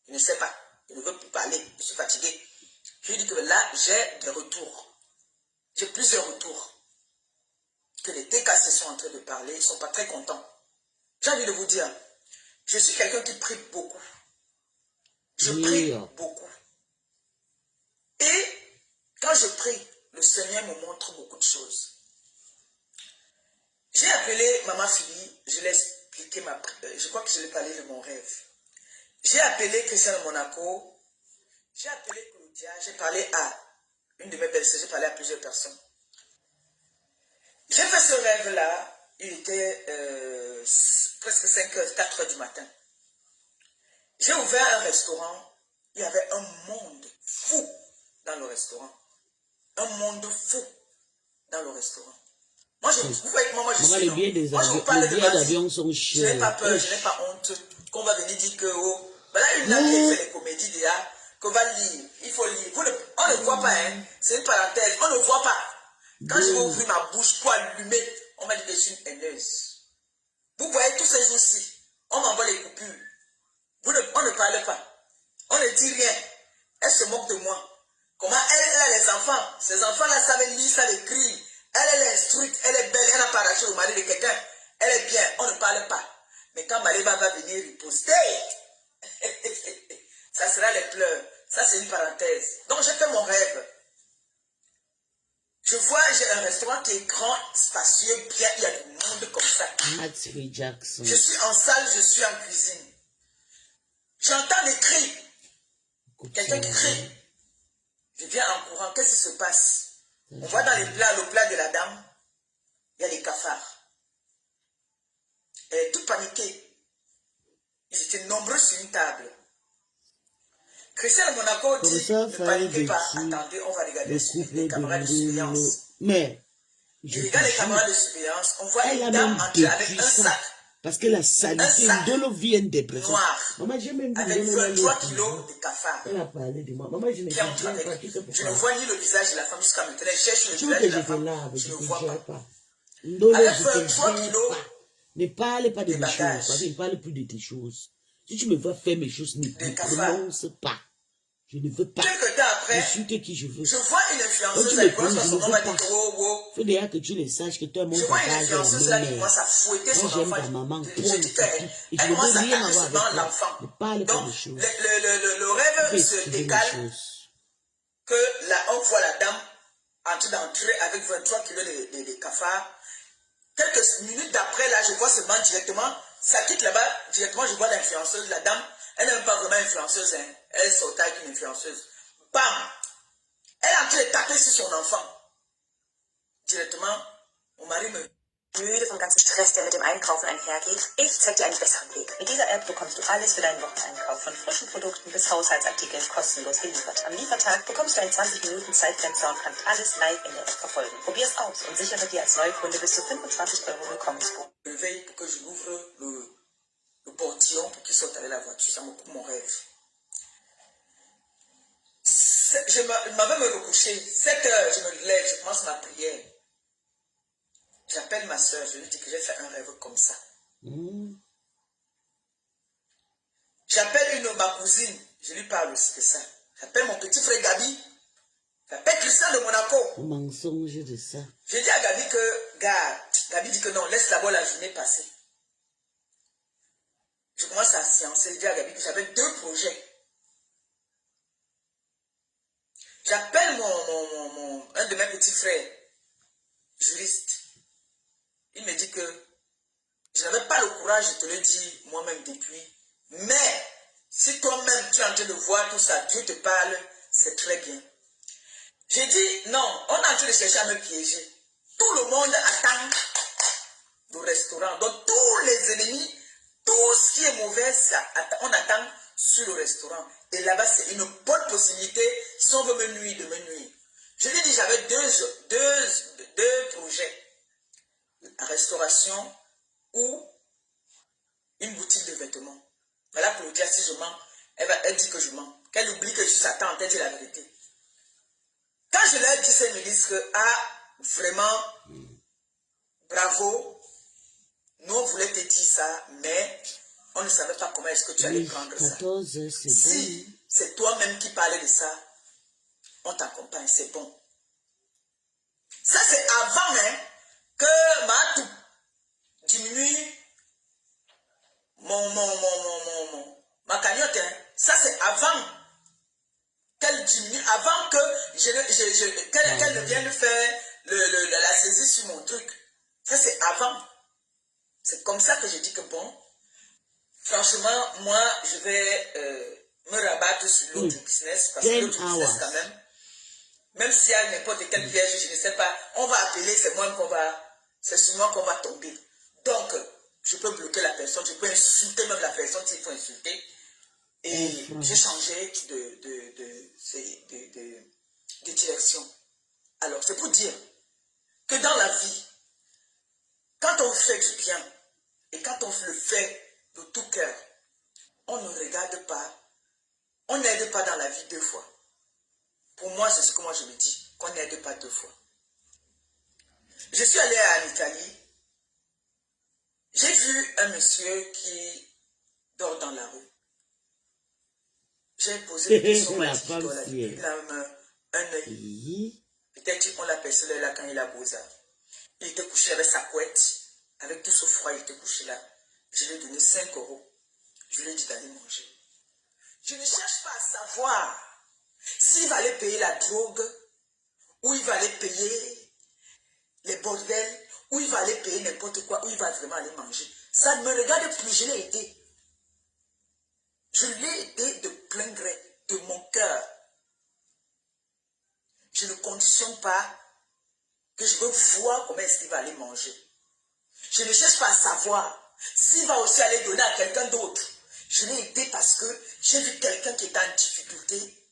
je ne sais pas, je ne veux plus parler, je suis fatigué. Je lui dis que là, j'ai des retours. J'ai plusieurs retours. Que les TKC sont en train de parler, ils ne sont pas très contents. J'ai envie de vous dire, je suis quelqu'un qui prie beaucoup. Je prie beaucoup. Et quand je prie, le Seigneur me montre beaucoup de choses. J'ai appelé Maman Philly, je l'ai expliqué, je crois que je l'ai parlé de mon rêve. J'ai appelé Christian de Monaco, j'ai appelé Claudia, j'ai parlé à une de mes belles-sœurs, j'ai parlé à plusieurs personnes. J'ai fait ce rêve-là, il était presque 5h, 4h du matin. J'ai ouvert un restaurant, il y avait un monde fou dans le restaurant. Un monde fou dans le restaurant. Moi, vous voyez comment moi je suis. Les billets des moi, je vous parle avions, de d'avion sont je n'ai chers. pas peur, je n'ai pas honte qu'on va venir dire que oh, voilà une dame qui fait les comédies déjà, qu'on va lire, il faut lire. On ne voit pas, hein. C'est une parenthèse, on ne voit pas. Quand je vais ouvrir ma bouche pour allumer, on m'a dit que je suis une haineuse. Vous voyez tous ces jours-ci, on m'envoie les coupures. On ne parle pas. On ne dit rien. Elle se moque de moi. Comment elle a les enfants. Ces enfants-là savent lire, savent écrire. Elle est instruite, elle est belle, elle n'a pas arraché au mari de quelqu'un. Elle est bien, on ne parle pas. Mais quand Maléba va venir riposter, ça sera les pleurs. Ça, c'est une parenthèse. Donc, j'ai fait mon rêve. Je vois, j'ai un restaurant qui est grand, spacieux, bien, il y a du monde comme ça. Jackson. Je suis en salle, je suis en cuisine. J'entends des cris. Quelqu'un qui crie. Je viens en courant. Qu'est-ce qui se passe? On voit dans les plats, le plat de la dame, il y a les cafards. Elle est toute paniquée. Ils étaient nombreux sur une table. Christian de Monaco dit, ne paniquez pas, attendez, on va regarder les caméras de surveillance. Mais, je regarde les caméras de surveillance, on voit une dame entrer avec un sac. Parce que la saleté de l'eau vient des personnes. Noir, Maman, j'ai même vu avec 23 kilos de cafards. Elle a parlé de moi. Maman, je ne sais pas. Je ne vois ni le visage de la femme jusqu'à maintenant. Je cherche le visage de la femme. Je ne vois pas. Avec 23 kilos. Ne parle pas de mes choses. Parce qu'il ne parle plus de tes choses. Si tu me vois faire mes choses, ne prononce pas. Je ne veux pas. Quelques temps après, je suis qui je veux. Je vois une influenceuse avec moi, son nom m'a dit il faut déjà que tu le saches que toi, mon je vois une influenceuse là qui commence à fouetter son enfant. Ta maman. Je dis qu'elle commence à taper dans l'enfant. Donc, le rêve se décale que là, on voit la dame en train d'entrer avec 23 kilos de cafards. Quelques minutes d'après, là, je vois ce banc directement. Ça quitte là-bas, directement, je vois l'influenceuse, la dame. Elle n'est même pas vraiment influenceuse, hein. Elle saute avec une influenceuse. Bam! Elle est en train de taper sur son enfant. Directement, mon mari me... Müde vom ganzen Stress, der mit dem Einkaufen einhergeht? Ich zeig dir einen besseren Weg. Mit dieser App bekommst du alles für deinen Wocheneinkauf, von frischen Produkten bis Haushaltsartikeln kostenlos geliefert. Am Liefertag bekommst du ein 20-Minuten-Zeitfenster und kannst alles live in der App verfolgen. Probier's aus und sichere dir als Neukunde bis zu 25 € Willkommensbonus. Je veille pour que je ouvre le portillon pour qu'il sorte avec la voiture. Ça me coupe mon rêve. Je m'avais me recoucher. 7 heures, je me lève, je commence ma prière. J'appelle ma soeur, je lui dis que j'ai fait un rêve comme ça. J'appelle ma cousine, je lui parle aussi de ça. J'appelle mon petit frère Gabi. J'appelle Christian de Monaco. Mensonge de ça. Je dis à Gabi que, Gabi dit que non, laisse d'abord la journée passer. Je commence à sciencer, je dis à Gabi que j'avais 2 projets. J'appelle un de mes petits frères, juriste. Il me dit que je n'avais pas le courage de te le dire moi-même depuis. Mais si toi-même tu es en train de voir tout ça, Dieu te parle, c'est très bien. J'ai dit non, on est en train de chercher à me piéger. Tout le monde attend le restaurant. Donc tous les ennemis, tout ce qui est mauvais, on attend sur le restaurant. Et là-bas, c'est une bonne possibilité si on veut me nuire, de me nuire. Je lui ai dit, j'avais deux projets. La restauration ou une boutique de vêtements. Voilà pour le dire, si je mens, elle dit que je mens. Qu'elle oublie que je suis sa tante, elle dit la vérité. Quand je leur dis ça, ils me disent que, vraiment, bravo, nous on voulait te dire ça, mais on ne savait pas comment est-ce que tu allais prendre 14 ça. Heures, Si bon. c'est toi-même qui parlais de ça, on t'accompagne, c'est bon. Ça c'est avant que Matou diminue ma cagnotte. Ça c'est avant qu'elle diminue, avant que qu'elle ne vienne faire la saisie sur mon truc. Ça c'est avant. C'est comme ça que je dis que bon, franchement, moi, je vais me rabattre sur l'autre business, parce que l'autre business, quand même s'il y a n'importe quel piège, je ne sais pas, on va appeler, c'est sur moi qu'on va tomber. Donc, je peux bloquer la personne, je peux insulter même la personne s'il faut insulter. Et j'ai changé de direction. Alors, c'est pour dire que dans la vie, quand on fait du bien, et quand on le fait de tout cœur, on ne regarde pas, on n'aide pas dans la vie deux fois. Pour moi, c'est ce que moi je me dis, qu'on n'aide pas deux fois. Je suis allé en Italie, j'ai vu un monsieur qui dort dans la rue. J'ai posé une question, La femme, il a un œil. Peut-être qu'on l'apercevait là quand il a posé. Il était couché avec sa couette, avec tout ce froid, il était couché là. Je lui ai donné 5 €. Je lui ai dit d'aller manger. Je ne cherche pas à savoir s'il va aller payer la drogue, ou il va aller payer les bordels, ou il va aller payer n'importe quoi, ou il va vraiment aller manger. Ça ne me regarde plus, je l'ai aidé. Je l'ai aidé de plein gré, de mon cœur. Je ne conditionne pas que je veux voir comment est-ce qu'il va aller manger. Je ne cherche pas à savoir s'il va aussi aller donner à quelqu'un d'autre. Je l'ai aidé parce que j'ai vu quelqu'un qui était en difficulté.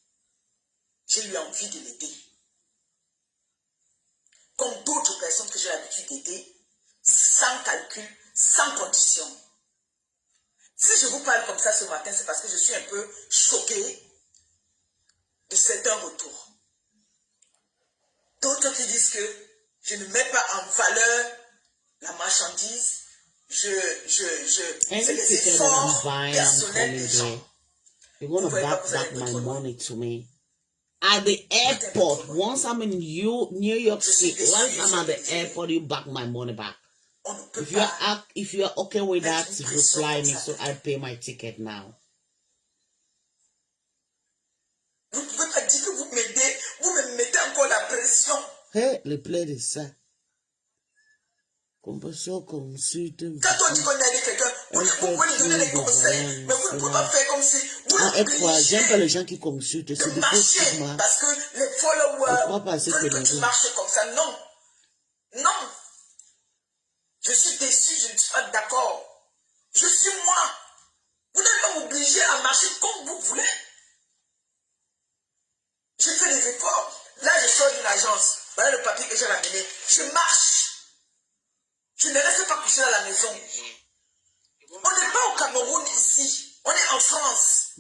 J'ai eu envie de l'aider. Comme d'autres personnes que j'ai l'habitude d'aider, sans calcul, sans condition. Si je vous parle comme ça ce matin, c'est parce que je suis un peu choqué de certains retours. D'autres qui disent que je ne mets pas en valeur la marchandise, c'est les efforts personnels des gens. You're gonna back my money to me. At the airport, once I'm in New York City, once I'm at the airport, you back my money back. If you're okay with that, reply me so I pay my ticket now. Vous ne pouvez pas dire que vous m'aidez, vous me mettez encore la pression. Hey, le plaid de ça. Compassion, consulte. Quand on dit qu'on aide quelqu'un, vous pouvez lui donner des conseils, mais vous ne pouvez pas faire comme si vous l'obligez. J'aime pas les gens qui consultent, c'est des marcher, parce que les followers veulent que tu marches comme ça. Non. Non. Je suis déçu, je ne suis pas d'accord. Je suis moi. Vous n'allez pas m'obliger à marcher comme vous voulez. Je fais des efforts. Là, je sors d'une agence. Voilà le papier que j'ai ramené. Je marche. Je ne reste pas couché à la maison. On n'est pas au Cameroun ici. On est en France.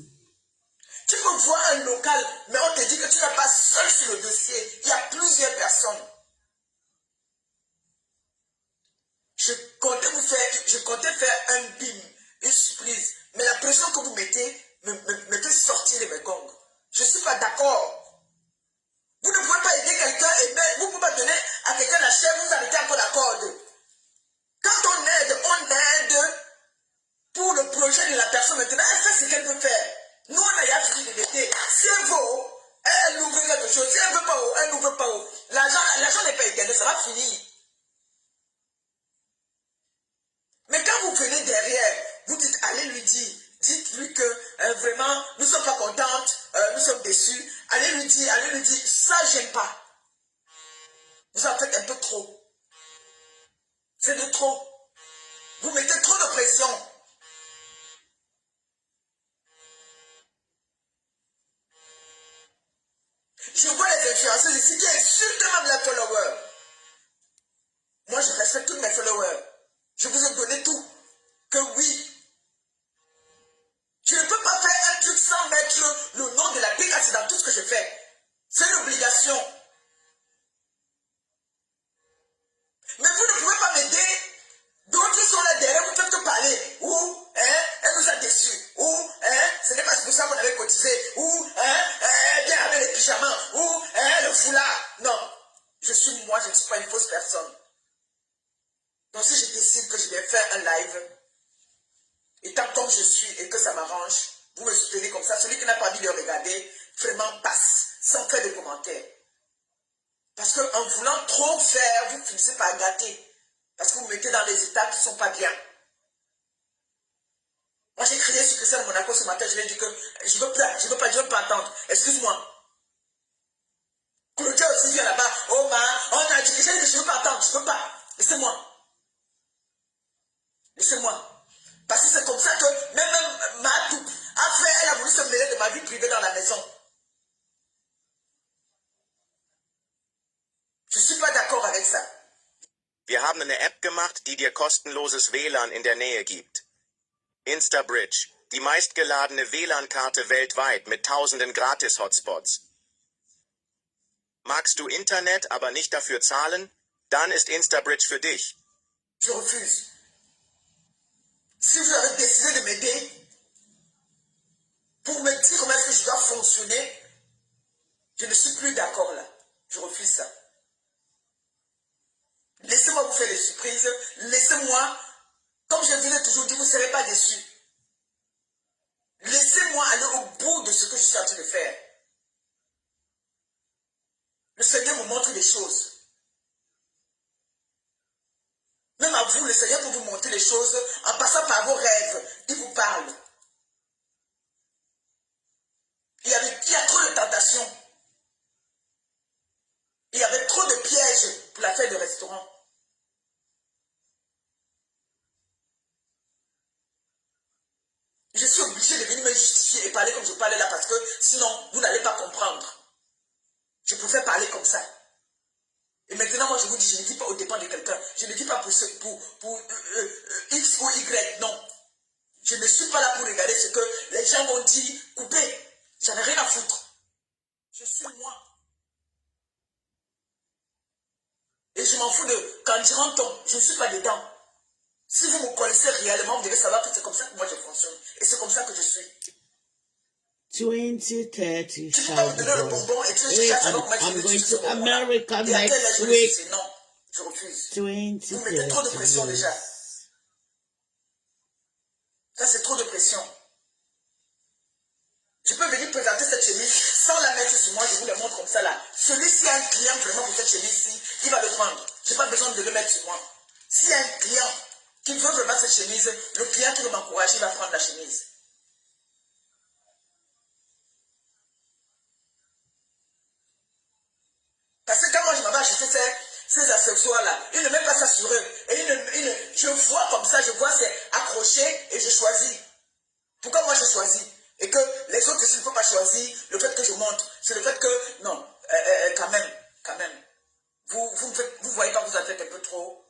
Tu peux voir un local, mais on te dit que tu n'es pas seul sur le dossier. Il y a plusieurs personnes. Je comptais faire un bim, une surprise. Mais la pression que vous mettez me fait sortir de mes gongs. Je ne suis pas d'accord. Vous ne pouvez pas aider quelqu'un et même vous ne pouvez pas donner à quelqu'un la chair, vous arrêtez encore la corde. Quand on aide pour le projet de la personne. Maintenant, elle fait ce qu'elle veut faire. Nous, on a eu à de l'été. Si elle veut, elle ouvre quelque chose. Si elle ne veut pas, elle n'ouvre pas. L'argent n'est pas éternel, ça va finir. Mais quand vous venez derrière, vous dites, allez lui dire, dites-lui que vraiment, nous ne sommes pas contentes, nous sommes déçus. Allez lui dire, ça, j'aime pas. Vous en faites un peu trop. C'est de trop. Vous mettez trop de pression. Je vois les influenceurs ici qui insultent même les followers. Moi, je respecte tous mes followers. Je vous ai donné tout. Que oui. Je ne peux pas faire un truc sans mettre le nom de la PKC dans tout ce que je fais. C'est l'obligation. Mais vous ne pouvez pas m'aider. D'autres sont là derrière, vous faites que parler. Ou, elle nous a déçus. Ou, ce n'est pas pour ça qu'on avait cotisé. Ou, bien avec les pyjamas. Ou, le foulard. Non. Je suis moi, je ne suis pas une fausse personne. Donc si je décide que je vais faire un live, étant comme je suis et que ça m'arrange, vous me soutenez comme ça. Celui qui n'a pas envie de regarder, vraiment passe, sans faire de commentaires. Parce qu'en voulant trop faire, vous finissez par gâter. Parce que vous mettez dans des états qui ne sont pas bien. Moi, j'ai crié sur Christiane Monaco ce matin, je lui ai dit que je veux pas attendre. Excuse-moi. Claudia aussi vient là-bas. Oh, on a dit que je ne veux pas attendre, je ne peux pas. Laissez-moi. Laissez-moi. Parce que c'est comme ça que même Matou elle a voulu se mêler de ma vie privée dans la maison. Je ne suis pas d'accord avec ça. Wir haben eine App gemacht, die dir kostenloses WLAN in der Nähe gibt. InstaBridge, die meistgeladene WLAN-Karte weltweit mit tausenden Gratis-Hotspots. Magst du Internet, aber nicht dafür zahlen? Dann ist InstaBridge für dich. Je refuse. Si vous avez décidé de m'aider pour me dire comment est-ce que je dois fonctionner, je ne suis plus d'accord là. Je refuse ça. Laissez-moi vous faire des surprises. Laissez-moi, comme je vous l'ai toujours dit, vous ne serez pas déçus. Laissez-moi aller au bout de ce que je suis en train de faire. Le Seigneur me montre des choses. Même à vous, le Seigneur peut vous montrer les choses en passant par vos rêves. Il vous parle. Il y a trop de tentations. Il y avait trop de pièges pour la fête de restaurant. Je suis obligé de venir me justifier et parler comme je parlais là parce que sinon, vous n'allez pas comprendre. Je préfère parler comme ça. Et maintenant, moi, je vous dis, je ne dis pas au dépend de quelqu'un. Je ne dis pas pour X ou Y, non. Je ne suis pas là pour regarder ce que les gens m'ont dit, couper. J'en ai rien à foutre. Je suis moi. Et je m'en fous de quand je rentre, je ne suis pas dedans. Si vous me connaissez réellement, vous devez savoir que c'est comme ça que moi je fonctionne. Et c'est comme ça que je suis. 2030 Tu peux pas me donner le bonbon et tu Hey, cherches à I'm comment going je to America Et à quelle next heure je week. suis? Non, je refuse. 2030. Vous mettez trop de pression déjà. Ça, c'est trop de pression. Je peux venir présenter cette chemise sans la mettre sur moi, je vous la montre comme ça là. Celui-ci a un client vraiment pour cette chemise-ci, il va le prendre. Je n'ai pas besoin de le mettre sur moi. S'il y a un client qui veut vraiment cette chemise, le client qui veut m'encourager, il va prendre la chemise. Parce que quand moi je m'en vais acheter ces accessoires-là, ils ne mettent pas ça sur eux. Et je vois comme ça, je vois c'est accroché et je choisis. Pourquoi moi je choisis? Et que les autres, s'il ne faut pas choisir, le fait que je montre, c'est le fait que, non, quand même. Vous voyez pas, vous en faites un peu trop.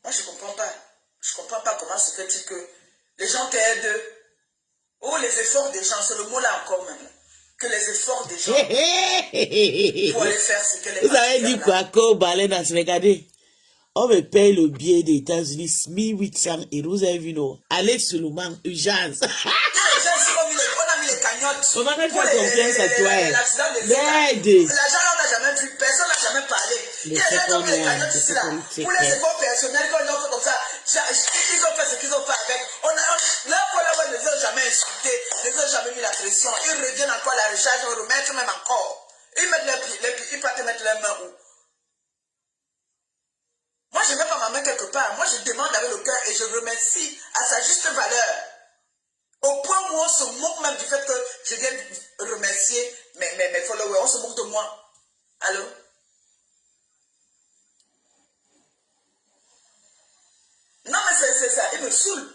Moi, je ne comprends pas. Je ne comprends pas comment se fait-il que les gens t'aident. Oh, les efforts des gens, c'est le mot là encore même. Que les efforts des gens pour aller faire ce que les Vous avez dit quoi quand Balena se regardez? On me paye le billet des États-Unis, 1800 €. Vous avez vu, non? Allez seulement, urgence. On a mis les cagnottes. On va faire confiance à toi. L'aide. L'argent, on n'a jamais vu. Personne n'a jamais parlé. Il y a des gens qui ont mis les cagnottes ici là. Pour les efforts personnels, quand ils ont fait comme ça, ils ont fait ce qu'ils ont fait avec. Là, pour là, ils ne les ont jamais insultés. Ils ne les ont jamais mis la pression. Ils reviennent encore à la recharge, ils remettent même encore. Ils mettent les pieds, ils partent mettre les mains où? Moi, je ne mets pas ma main quelque part. Moi, je demande avec le cœur et je remercie à sa juste valeur. Au point où on se moque même du fait que je viens remercier mes followers. On se moque de moi. Allô? Non, mais c'est ça. Il me saoule.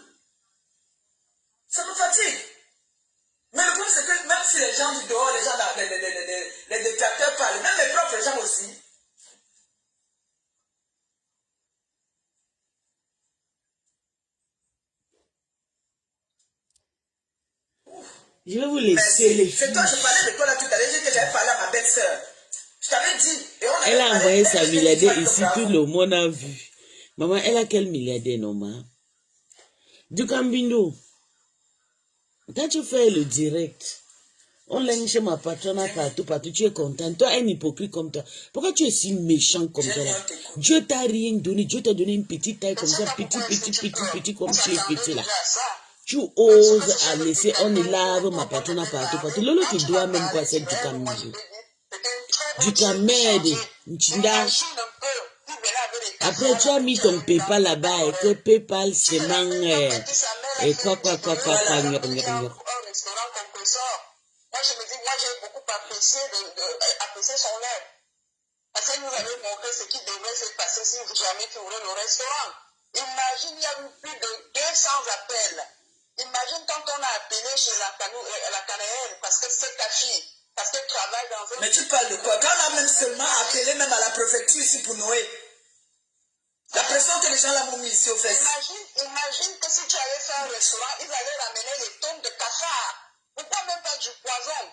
Ça me fatigue. Mais le problème, c'est que même si les gens du dehors, les gens, les détracteurs parlent, même mes propres gens aussi. Je vais vous laisser les filles. C'est toi, je parlais de toi là tout à l'heure, j'ai dit que j'avais parlé à ma belle-sœur. Je t'avais dit. Elle a envoyé sa milliardaire ici, tout le monde a vu. Maman, elle a quel milliardaire, non, maman? Du Cambindo. Quand tu fais le direct, On l'aime chez ma patronne partout, partout. Tu es content. Toi, un hypocrite comme toi. Pourquoi tu es si méchant comme ça là? Dieu t'a rien donné. Dieu t'a donné une petite taille comme ça. Petit, comme tu es petit là. Tu oses à laisser, on lave ma patronne partout, partout. Lolo, tu dois même quoi, c'est du camède. Du camède. Après, tu as mis ton PayPal là-bas et que PayPal, c'est et quoi. Moi, je me dis, moi, j'ai beaucoup apprécié son aide. Parce que nous avait montré ce qui devrait se passer si jamais tu ouvrais le restaurant. Imagine, il y a eu plus de 200 appels. Imagine quand on a appelé chez la Canéenne, parce que c'est ta fille, parce qu'elle travaille dans un... Mais tu parles de quoi? Quand on a même seulement appelé même à la préfecture ici pour Noé. La pression que les gens là m'ont mis ici aux fesses. Imagine que si tu avais fait un restaurant, ils allaient ramener les tonnes de cafards. Pourquoi même pas du poison?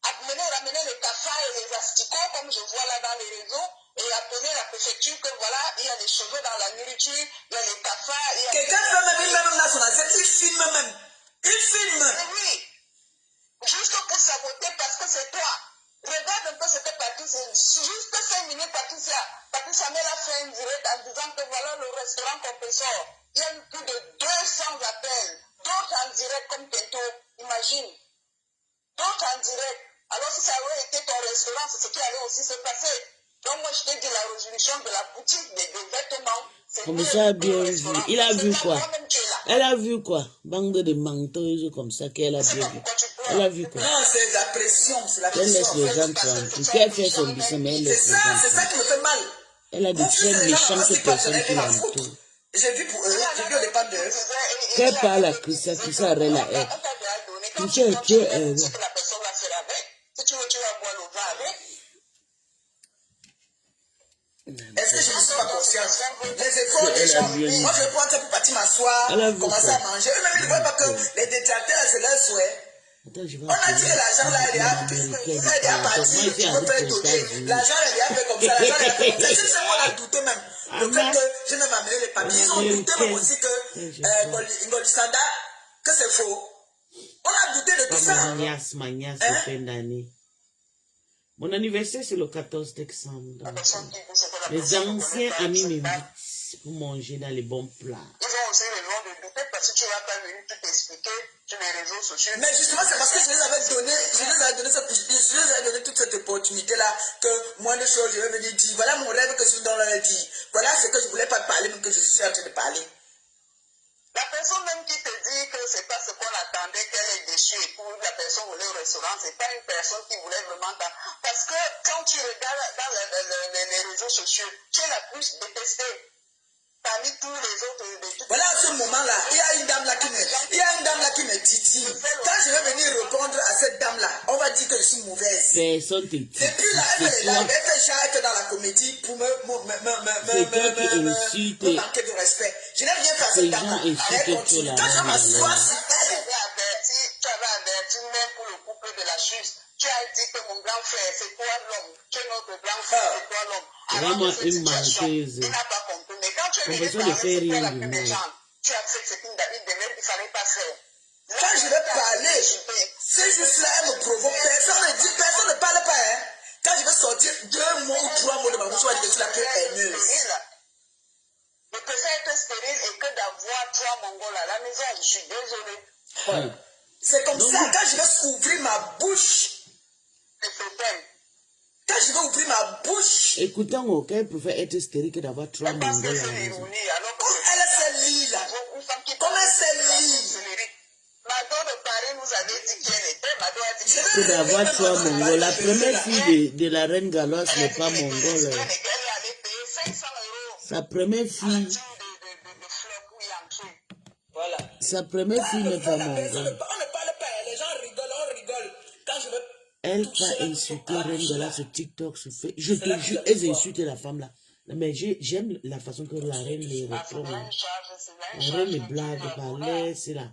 Ramener les cafards et les asticots, comme je vois là dans les réseaux, et appeler la préfecture que voilà, il y a des cheveux dans la nourriture, il y a les cafards. Quelqu'un fait même dans son assiette, il filme même. Il filme. Oui. Juste pour saboter parce que c'est toi. Regarde un peu ce que Patricia, juste 5 minutes, Patricia Mel a fait une direct en disant que voilà le restaurant compresseur. Il y a eu plus de 200 appels, d'autres en direct comme Kento, imagine. D'autres en direct. Alors si ça aurait été ton restaurant, c'est ce qui allait aussi se passer. Donc moi je te dis la résolution de la boutique des vêtements. Comme ça, bien vu. Il a vu quoi? Elle a vu quoi? Bande de menteuses comme ça qu'elle a bien vu. Elle a vu quoi? Non, c'est la pression, c'est la pression. Elle laisse les gens tranquilles. Qu'elle fait son business, mais elle laisse les gens tranquilles. C'est ça qui me fait mal. Elle a des très méchantes personnes qui l'entourent. J'ai vu pour eux, j'ai vu au départ d'eux. Qu'elle parle à Christa arrête la haine. Christa est très haine. Si tu veux, tu vas boire le vin avec. Est-ce que je ne suis pas consciente? Les efforts des gens. Moi, je vais prendre ça pour partir m'asseoir, commencer à manger. Eux-mêmes, ils ne voient pas que les détracteurs, c'est leur souhait. On a dit que l'argent là, il est déjà parti, tu peux faire douter. L'argent est déjà fait comme ça, l'argent est fait comme ça. C'est ça qu'on a douté même. Le fait que j'ai même amené les papiers. Ils ont douté même aussi que Ngolisanda, que c'est faux. On a douté de tout ça. Magnas, fin d'année. Mon anniversaire, c'est le 14 décembre. Les anciens amis m'invitent pour manger dans les bons plats. Ils ont aussi raison de douter parce que tu n'as pas venu tout expliquer sur les réseaux sociaux. Mais justement, c'est parce que je les avais donné toute cette opportunité-là que moi, les choses, je vais venir dire, voilà mon rêve que je suis dans le dit. Voilà ce que je ne voulais pas parler, mais que je suis en train de parler. La personne même qui te dit que c'est pas ce qu'on attendait, qu'elle est déçue et pour la personne voulait au restaurant, c'est pas une personne qui voulait vraiment parce que quand tu regardes dans les réseaux sociaux, tu es la plus détestée parmi tous les autres. Voilà, à ce moment-là, il y a une dame là qui me titille. Quand je vais venir répondre à cette dame-là, on va dire que je suis mauvaise. Personne te titille. Et puis là, elle fait genre dans la comédie pour me manquer de respect. Je n'ai rien fait à cette dame-là. Elle continue. Quand je m'assois sur elle, tu avais averti même pour le couple de la Suisse. Tu as dit que mon grand frère, c'est toi l'homme. Tu es notre grand frère, c'est toi l'homme. Vraiment une menteuse. Tu n'as pas compris. Mais quand tu es venu parler pour la paix des gens, tu as fait ce qu'il ne fallait pas faire. Quand je vais parler, c'est juste là, elle me provoque. Personne ne parle pas. Hein. Quand je vais sortir 2 mots ou 3 mots de ma bouche, je vais dire que je suis la plus haineuse. Je préfère être stérile et que d'avoir 3 Mongols à la maison. Je suis désolée. C'est comme ça, quand je vais ouvrir ma bouche, quand je vais ouvrir ma bouche, écoutons, qu'elle préfère être stérile que d'avoir 3 Mongols à la maison. Comme elle s'est lie là, comme elle s'est lie. Mado de Paris nous avait dit qui elle était. Mado a dit que d'avoir 3 Mongols. La première fille de la reine galloise n'est pas mongole. elle allait payer 500 €. Sa première fille. Voilà. Sa première fille n'est pas mongole. On ne parle pas, les gens rigolent, on rigole. Quand je veux. Elle va insulter reine galloise sur TikTok, sur Facebook. Je te jure, elle insulte la femme là. Mais j'aime la façon que la reine les reprend. La reine les blague, parler, c'est là.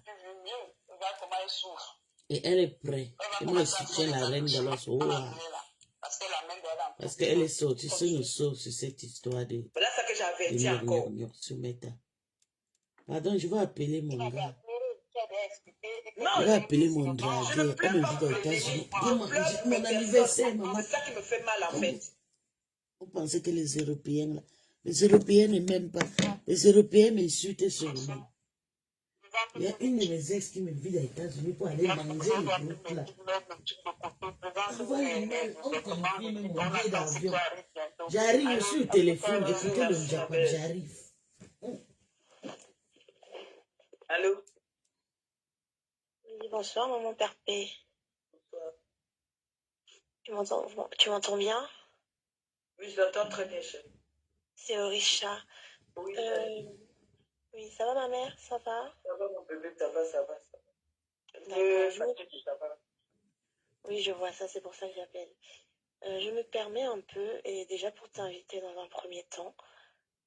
Et elle est prête. Et moi, je soutiens la reine galloise. Oh, parce qu'elle est sortie sur cette histoire de. Voilà ce que j'avais dit encore. Pardon, je vais appeler mon gars. Non, Je vais appeler mon je ne dragueur. On pleure me pas vit pour aux les États-Unis. je pleure pour Mon les anniversaire, personnes. maman. C'est ça qui me fait mal, en fait. Vous pensez que les Européens, là, les Européens ne m'aiment pas. Les Européens m'insultent seulement. Il y a une de mes ex qui me vit aux États-Unis pour aller manger les autres là. Envoie-moi, on confirme mon billet d'avion. J'arrive, je suis au téléphone, écoutez le Japon, j'arrive. Allô? Oui, bonsoir, maman Perpé. Tu m'entends bien? Oui, je l'entends très bien, chérie. C'est Orisha. Oui, Oui, ça va ma mère? Ça va? ça va, mon bébé, ça va, ça va. D'accord, oui, je vois ça, c'est pour ça que j'appelle. Je me permets un peu, et déjà pour t'inviter dans un premier temps,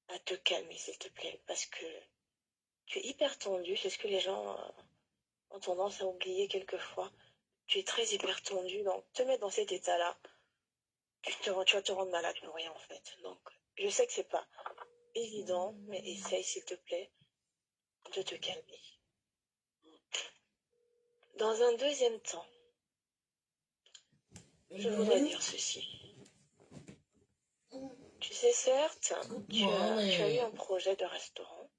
à te calmer, s'il te plaît, parce que tu es hyper tendu, c'est ce que les gens ont tendance à oublier quelquefois. Tu es très hyper tendu, donc te mettre dans cet état-là, tu vas te rendre malade pour rien en fait. Donc, je sais que c'est pas évident, mais essaye s'il te plaît de te calmer. Dans un deuxième temps, je voudrais dire ceci. Tu sais, certes, tu as eu un projet de restaurant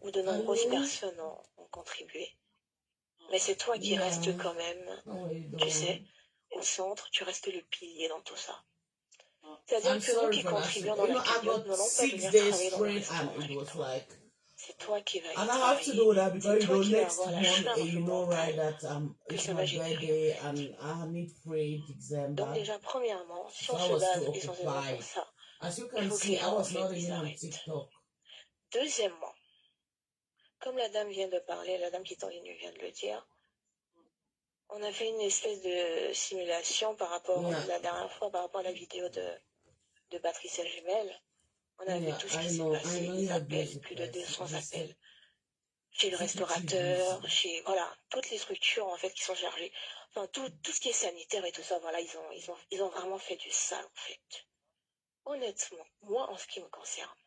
où de nombreuses personnes ont contribué. Mais c'est toi qui restes quand même, tu sais, au centre, tu restes le pilier dans tout ça. C'est-à-dire que nous qui contribuons dans la cagnotte n'allons pas venir travailler dans le restaurant. C'est toi qui vas y travailler. C'est toi qui vas avoir la charge mentale que ça va générer. Donc déjà, premièrement, si on se base essentiellement sur ça, il faut que les gens en fait, ils arrêtent. Deuxièmement, comme la dame vient de parler, la dame qui est en ligne vient de le dire, on a fait une espèce de simulation par rapport à la dernière fois, par rapport à la vidéo de Patricia Jumel. On a vu tout ce qui s'est passé, les appels, plus de 200 appels. Chez le restaurateur, chez, voilà, toutes les structures, en fait, qui sont chargées. Enfin, tout ce qui est sanitaire et tout ça, voilà, ils ont vraiment fait du sale, en fait. Honnêtement, moi, en ce qui me concerne,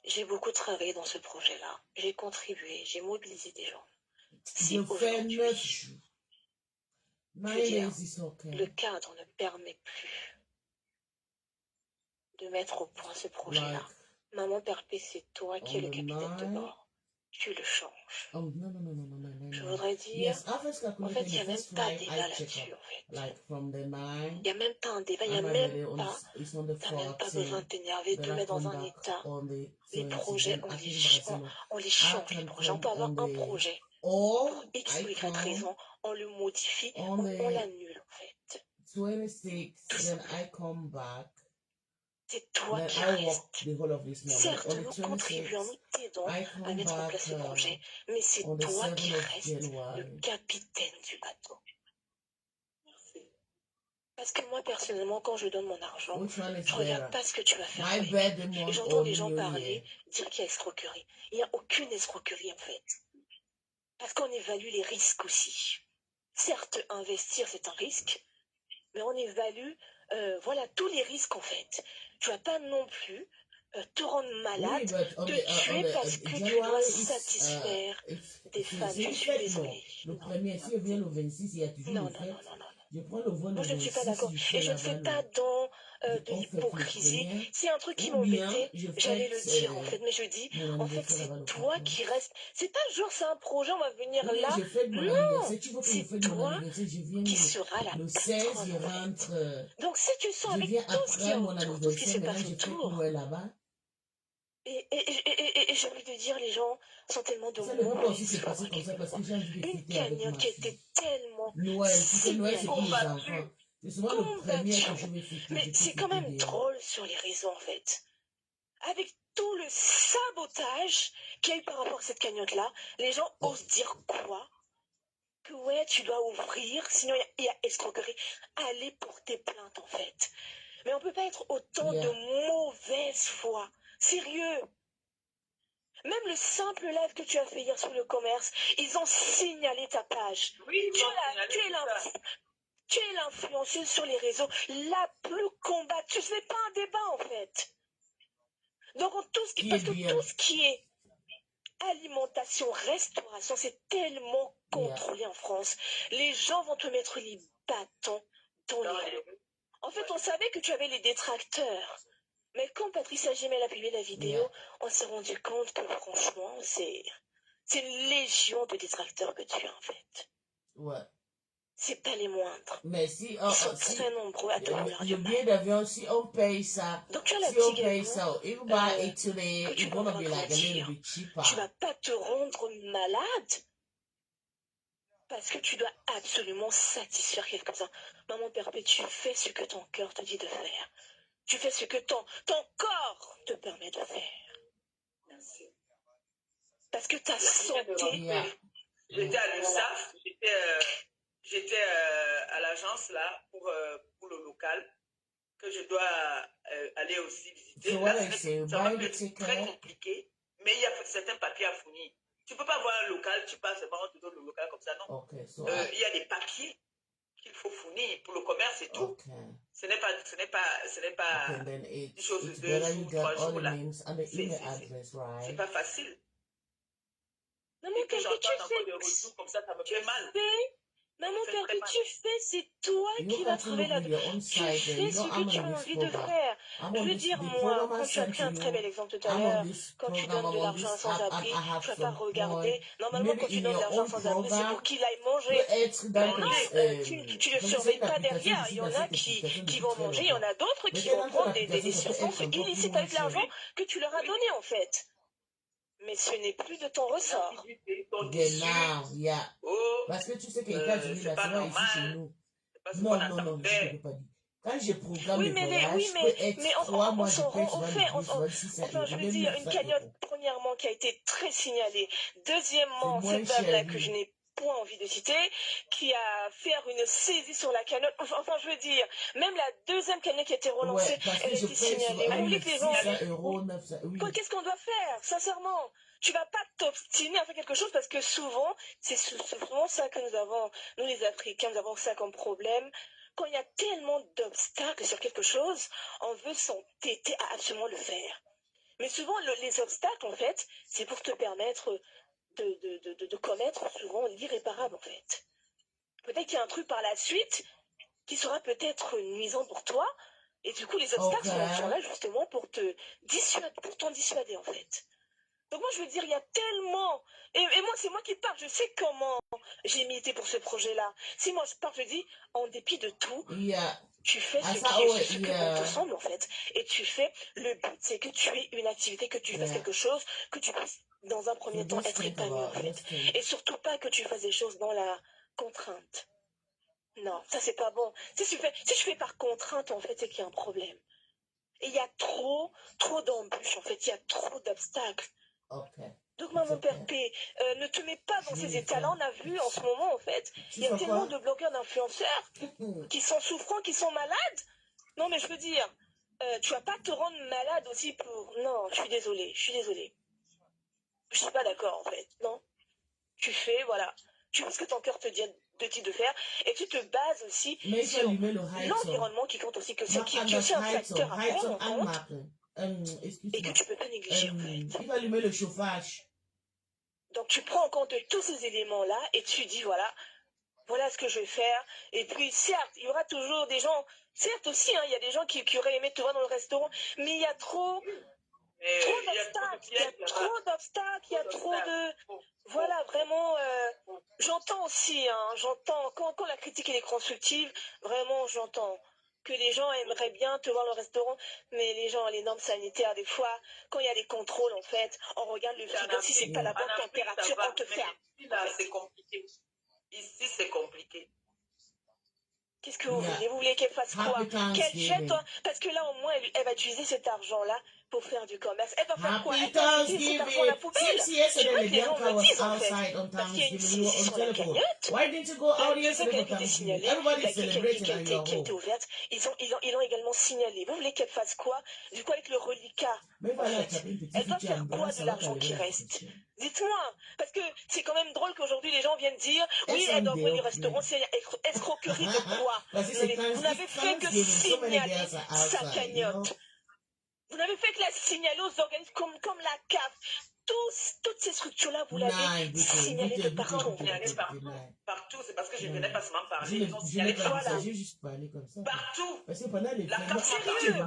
j'ai beaucoup travaillé dans ce projet-là. J'ai contribué, j'ai mobilisé des gens. Si aujourd'hui, je veux dire, le cadre ne permet plus de mettre au point ce projet-là. Maman Perpé, c'est toi qui es le capitaine de bord. Tu le changes. Je voudrais dire, en fait, il n'y a même pas de débat là-dessus, en fait. Il n'y a même pas un débat, il n'y a même pas, t'as même pas besoin de t'énerver, de te mettre dans un état. Les projets, on les change, les projets. On peut avoir un projet pour X ou Y raison, on le modifie, on l'annule, en fait. Tout simplement. C'est toi qui restes. Certes, nous contribuons, nous t'aidons à mettre en place ce projet, mais c'est toi qui restes le capitaine du bateau. Merci. Parce que moi, personnellement, quand je donne mon argent, je ne regarde pas ce que tu vas faire avec. Et j'entends des gens parler, dire qu'il y a escroquerie. Il n'y a aucune escroquerie, en fait. Parce qu'on évalue les risques aussi. Certes, investir, c'est un risque, mais on évalue voilà, tous les risques, en fait. Tu ne vas pas non plus te rendre malade, te tuer parce que tu dois satisfaire des fans. Je suis désolée. Non. Moi, je ne suis pas d'accord. Et je ne fais pas dans de l'hypocrisie. C'est un truc qui m'embêtait, j'allais le dire, en fait. Mais je dis, en fait, c'est toi qui restes. C'est pas genre, c'est un projet, on va venir là. Non, c'est toi qui sera la patronne, en fait. Donc, si tu sens avec tout ce qui est autour, tout ce qui se passe autour, et j'ai envie de dire, les gens sont tellement de mauvaise foi. Une cagnotte qui était tellement combattue. Mais c'est quand même drôle sur les réseaux, en fait. Avec tout le sabotage qu'il y a eu par rapport à cette cagnotte-là, les gens osent dire quoi? Que ouais, tu dois ouvrir, sinon il y a escroquerie. Allez porter plainte, en fait. Mais on ne peut pas être autant de mauvaise foi. Sérieux. Même le simple live que tu as fait hier sur le commerce, ils ont signalé ta page. Oui, tu es l'influenceuse sur les réseaux la plus combattue. Ce n'est pas un débat, en fait. Donc, parce que tout ce qui est alimentation, restauration, c'est tellement contrôlé en France. Les gens vont te mettre les bâtons dans les roues. En fait, on savait que tu avais les détracteurs. Mais quand Patricia Gemel a publié la vidéo, on s'est rendu compte que franchement, c'est une légion de détracteurs que tu as en fait. Ouais. C'est pas les moindres. Mais si Ils sont très nombreux à te vouloir le du billet mal. d'avion, si on paye ça, Donc tu as la si on petite paye ça, if you buy it today, que tu it's gonna devras be like a little grandir. bit cheaper. Tu vas pas te rendre malade parce que tu dois absolument satisfaire quelques-uns. Maman Perpé, tu fais ce que ton cœur te dit de faire. Tu fais ce que ton corps te permet de faire. Merci. Parce que ta santé... J'étais à l'USAF, j'étais à l'agence là pour le local que je dois aller aussi visiter. So Là, ça va être très compliqué, mais il y a certains papiers à fournir. Tu ne peux pas voir un local, tu passes, on te donne le local comme ça, non. Okay, so il y a des papiers qu'il faut fournir pour le commerce et tout. okay. Ce n'est pas Okay, then une chose de it's 2 better you jours, get 3 all jours the là. names and the email address, right? C'est pas facile. Maman Et que Perpé, j'entends tu encore des fais... retours comme ça me fait mal. Maman Perpé, tu fais, c'est toi qui vas trouver la... Tu fais ce que tu as envie de faire. Je veux dire, moi, quand tu as pris un très bel exemple tout à l'heure, quand tu donnes de l'argent à sans-abri, tu vas pas regarder. Normalement, quand tu donnes de l'argent à sans-abri, c'est pour qu'il aille manger. Mais non, tu ne surveilles pas derrière. Il y en a qui vont manger, il y en a d'autres qui vont prendre des substances illicites avec l'argent que tu leur as donné, en fait. Mais ce n'est plus de ton ressort. Parce que tu sais que les États-Unis, là, c'est pas ici chez nous. Non, je ne peux pas dire. Quand j'ai programme le voyage, je peux être 3 mois, je paye souvent je veux dire, une cagnotte, premièrement, qui a été très signalée. Deuxièmement, cette dame-là que je n'ai point envie de citer, qui a fait une saisie sur la cagnotte. Enfin, je veux dire, même la deuxième cagnotte qui a été relancée, elle a été signalée. Vous voulez que les gens... Qu'est-ce qu'on doit faire, sincèrement? Tu vas pas t'obstiner à faire quelque chose parce que souvent, c'est souvent ça que nous avons, nous les Africains, nous avons ça comme problème. Quand il y a tellement d'obstacles sur quelque chose, on veut s'entêter à absolument le faire. Mais souvent, les obstacles, en fait, c'est pour te permettre de commettre souvent l'irréparable, en fait. Peut-être qu'il y a un truc par la suite qui sera peut-être nuisant pour toi, et du coup, les obstacles sont là justement pour t'en dissuader, en fait. Donc moi, je veux dire, il y a tellement... Et moi, c'est moi qui parle. Je sais comment j'ai milité pour ce projet-là. Si moi, je parle, je dis, en dépit de tout, tu fais ce que bon te semble, en fait. Et tu fais... Le but, c'est que tu aies une activité, que tu fasses quelque chose, que tu puisses, dans un premier temps, être épanoui, en fait. Et surtout pas que tu fasses des choses dans la contrainte. Non, ça, c'est pas bon. Si tu fais par contrainte, en fait, c'est qu'il y a un problème. Et il y a trop d'embûches, en fait. Il y a trop d'obstacles. Okay. Donc, Maman Perpé, ne te mets pas dans ces états-là. On a vu en ce moment, en fait, il y a tellement de blogueurs, d'influenceurs qui sont souffrants, qui sont malades. Non, mais je veux dire, tu vas pas te rendre malade aussi pour... Non, je suis désolée. Je suis pas d'accord, en fait. Non. Tu fais, voilà. Tu fais ce que ton cœur te dit de faire. Et tu te bases aussi sur l'environnement qui compte aussi, qui est aussi un facteur à prendre en compte. Et que tu peux pas négliger, en fait. Il va allumer le chauffage. Donc tu prends en compte tous ces éléments-là et tu dis voilà ce que je vais faire. Et puis certes, il y aura toujours des gens, certes aussi, il y a des gens qui auraient aimé te voir dans le restaurant, mais il y a trop d'obstacles, il y a trop de... Voilà, vraiment, j'entends aussi, j'entends, quand la critique elle est constructive, vraiment j'entends que les gens aimeraient bien te voir dans le restaurant, mais les gens, les normes sanitaires, des fois, quand il y a des contrôles, en fait, on regarde le frigo, si c'est pas la bonne température, on te ferme. Ici, là, c'est compliqué. Ici, c'est compliqué. Qu'est-ce que vous voulez? Vous voulez qu'elle fasse quoi? Qu'elle jette, parce que là, au moins, elle va utiliser cet argent-là pour faire du commerce. Elle va faire quoi? Elle va utiliser cet argent à la poubelle. Je veux que les gens me disent, en fait. Parce qu'il y a une saisie sur la cagnotte. Je sais qu'elle a été signalée, qui a été ouverte. Ils l'ont également signalée. Vous voulez qu'elle fasse quoi? Du coup, avec le reliquat, en fait, elle va faire quoi de l'argent qui reste? Dites-moi, parce que c'est quand même drôle qu'aujourd'hui les gens viennent dire oui, elle doit ouvrir du restaurant, c'est escroquerie de quoi? Vous n'avez fait que signaler sa cagnotte. Vous n'avez fait que la signaler aux organismes comme la CAF. toutes ces structures-là, vous l'avez signalé de partout. Partout, c'est parce que je ne venais pas seulement parler. J'ai juste parlé comme ça. Partout. Parce que pendant les Sérieux.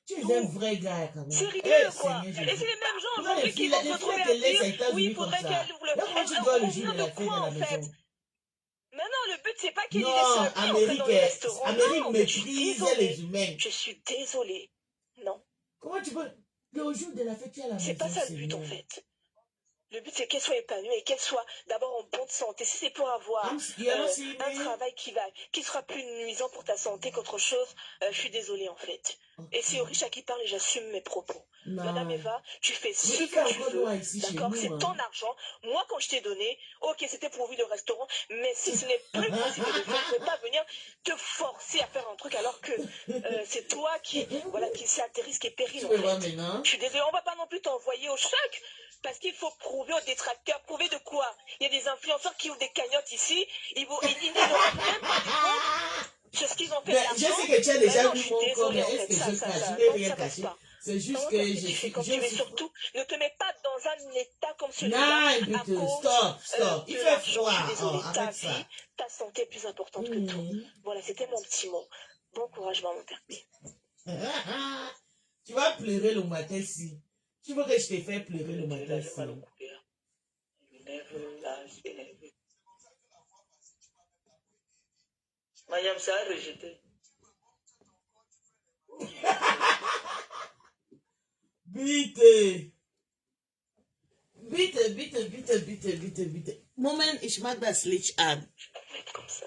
tu es un vrai gars quand même. Sérieux, quoi. Et c'est les mêmes gens aujourd'hui qui vont se retrouver à dire, oui, il faudrait qu'elle ouvre le... On vient de quoi, en fait? Mais non, le but, c'est pas qu'il y ait des seuls dans les restaurants. Amérique méprise les humains. Je suis désolée. Non. Comment tu peux... Le jour de la fête, tu es à la maison. C'est pas ça le but, en fait. Le but, c'est qu'elle soit épanouie et qu'elle soit d'abord en bonne santé. Si c'est pour avoir un travail qui sera plus nuisant pour ta santé qu'autre chose, je suis désolée, en fait. Okay. Et c'est au riche à qui parle et j'assume mes propos. Non. Madame Eva, tu fais ce que tu veux, d'accord? C'est ton argent. Moi, quand je t'ai donné, ok, c'était pour ouvrir le restaurant, mais si ce n'est plus possible de faire, je ne peux pas venir te forcer à faire un truc alors que c'est toi qui c'est à tes risques et périls, en fait. Je suis désolée, on va pas non plus t'envoyer au choc. Parce qu'il faut prouver aux détracteurs. Prouver de quoi? Il y a des influenceurs qui ouvrent des cagnottes ici. Ils n'auront même pas du compte sur ce qu'ils ont fait. Je sais que tu as déjà vu mon corps, mais est-ce que je cache? Je n'ai rien caché. C'est juste que je suis... Mais surtout, ne te mets pas dans un état comme celui-là. Non, stop. Il fait froid. Je suis désolée, ta vie, ta santé est plus importante que tout. Voilà, c'était mon petit mot. Bon courage, maman Perpé. Tu vas pleurer le matin si. Tu veux que je te fasse pleurer le matin si. Mayam, ça a rejeté. Bitte. Moment, ich mag das Licht an. Comme ça.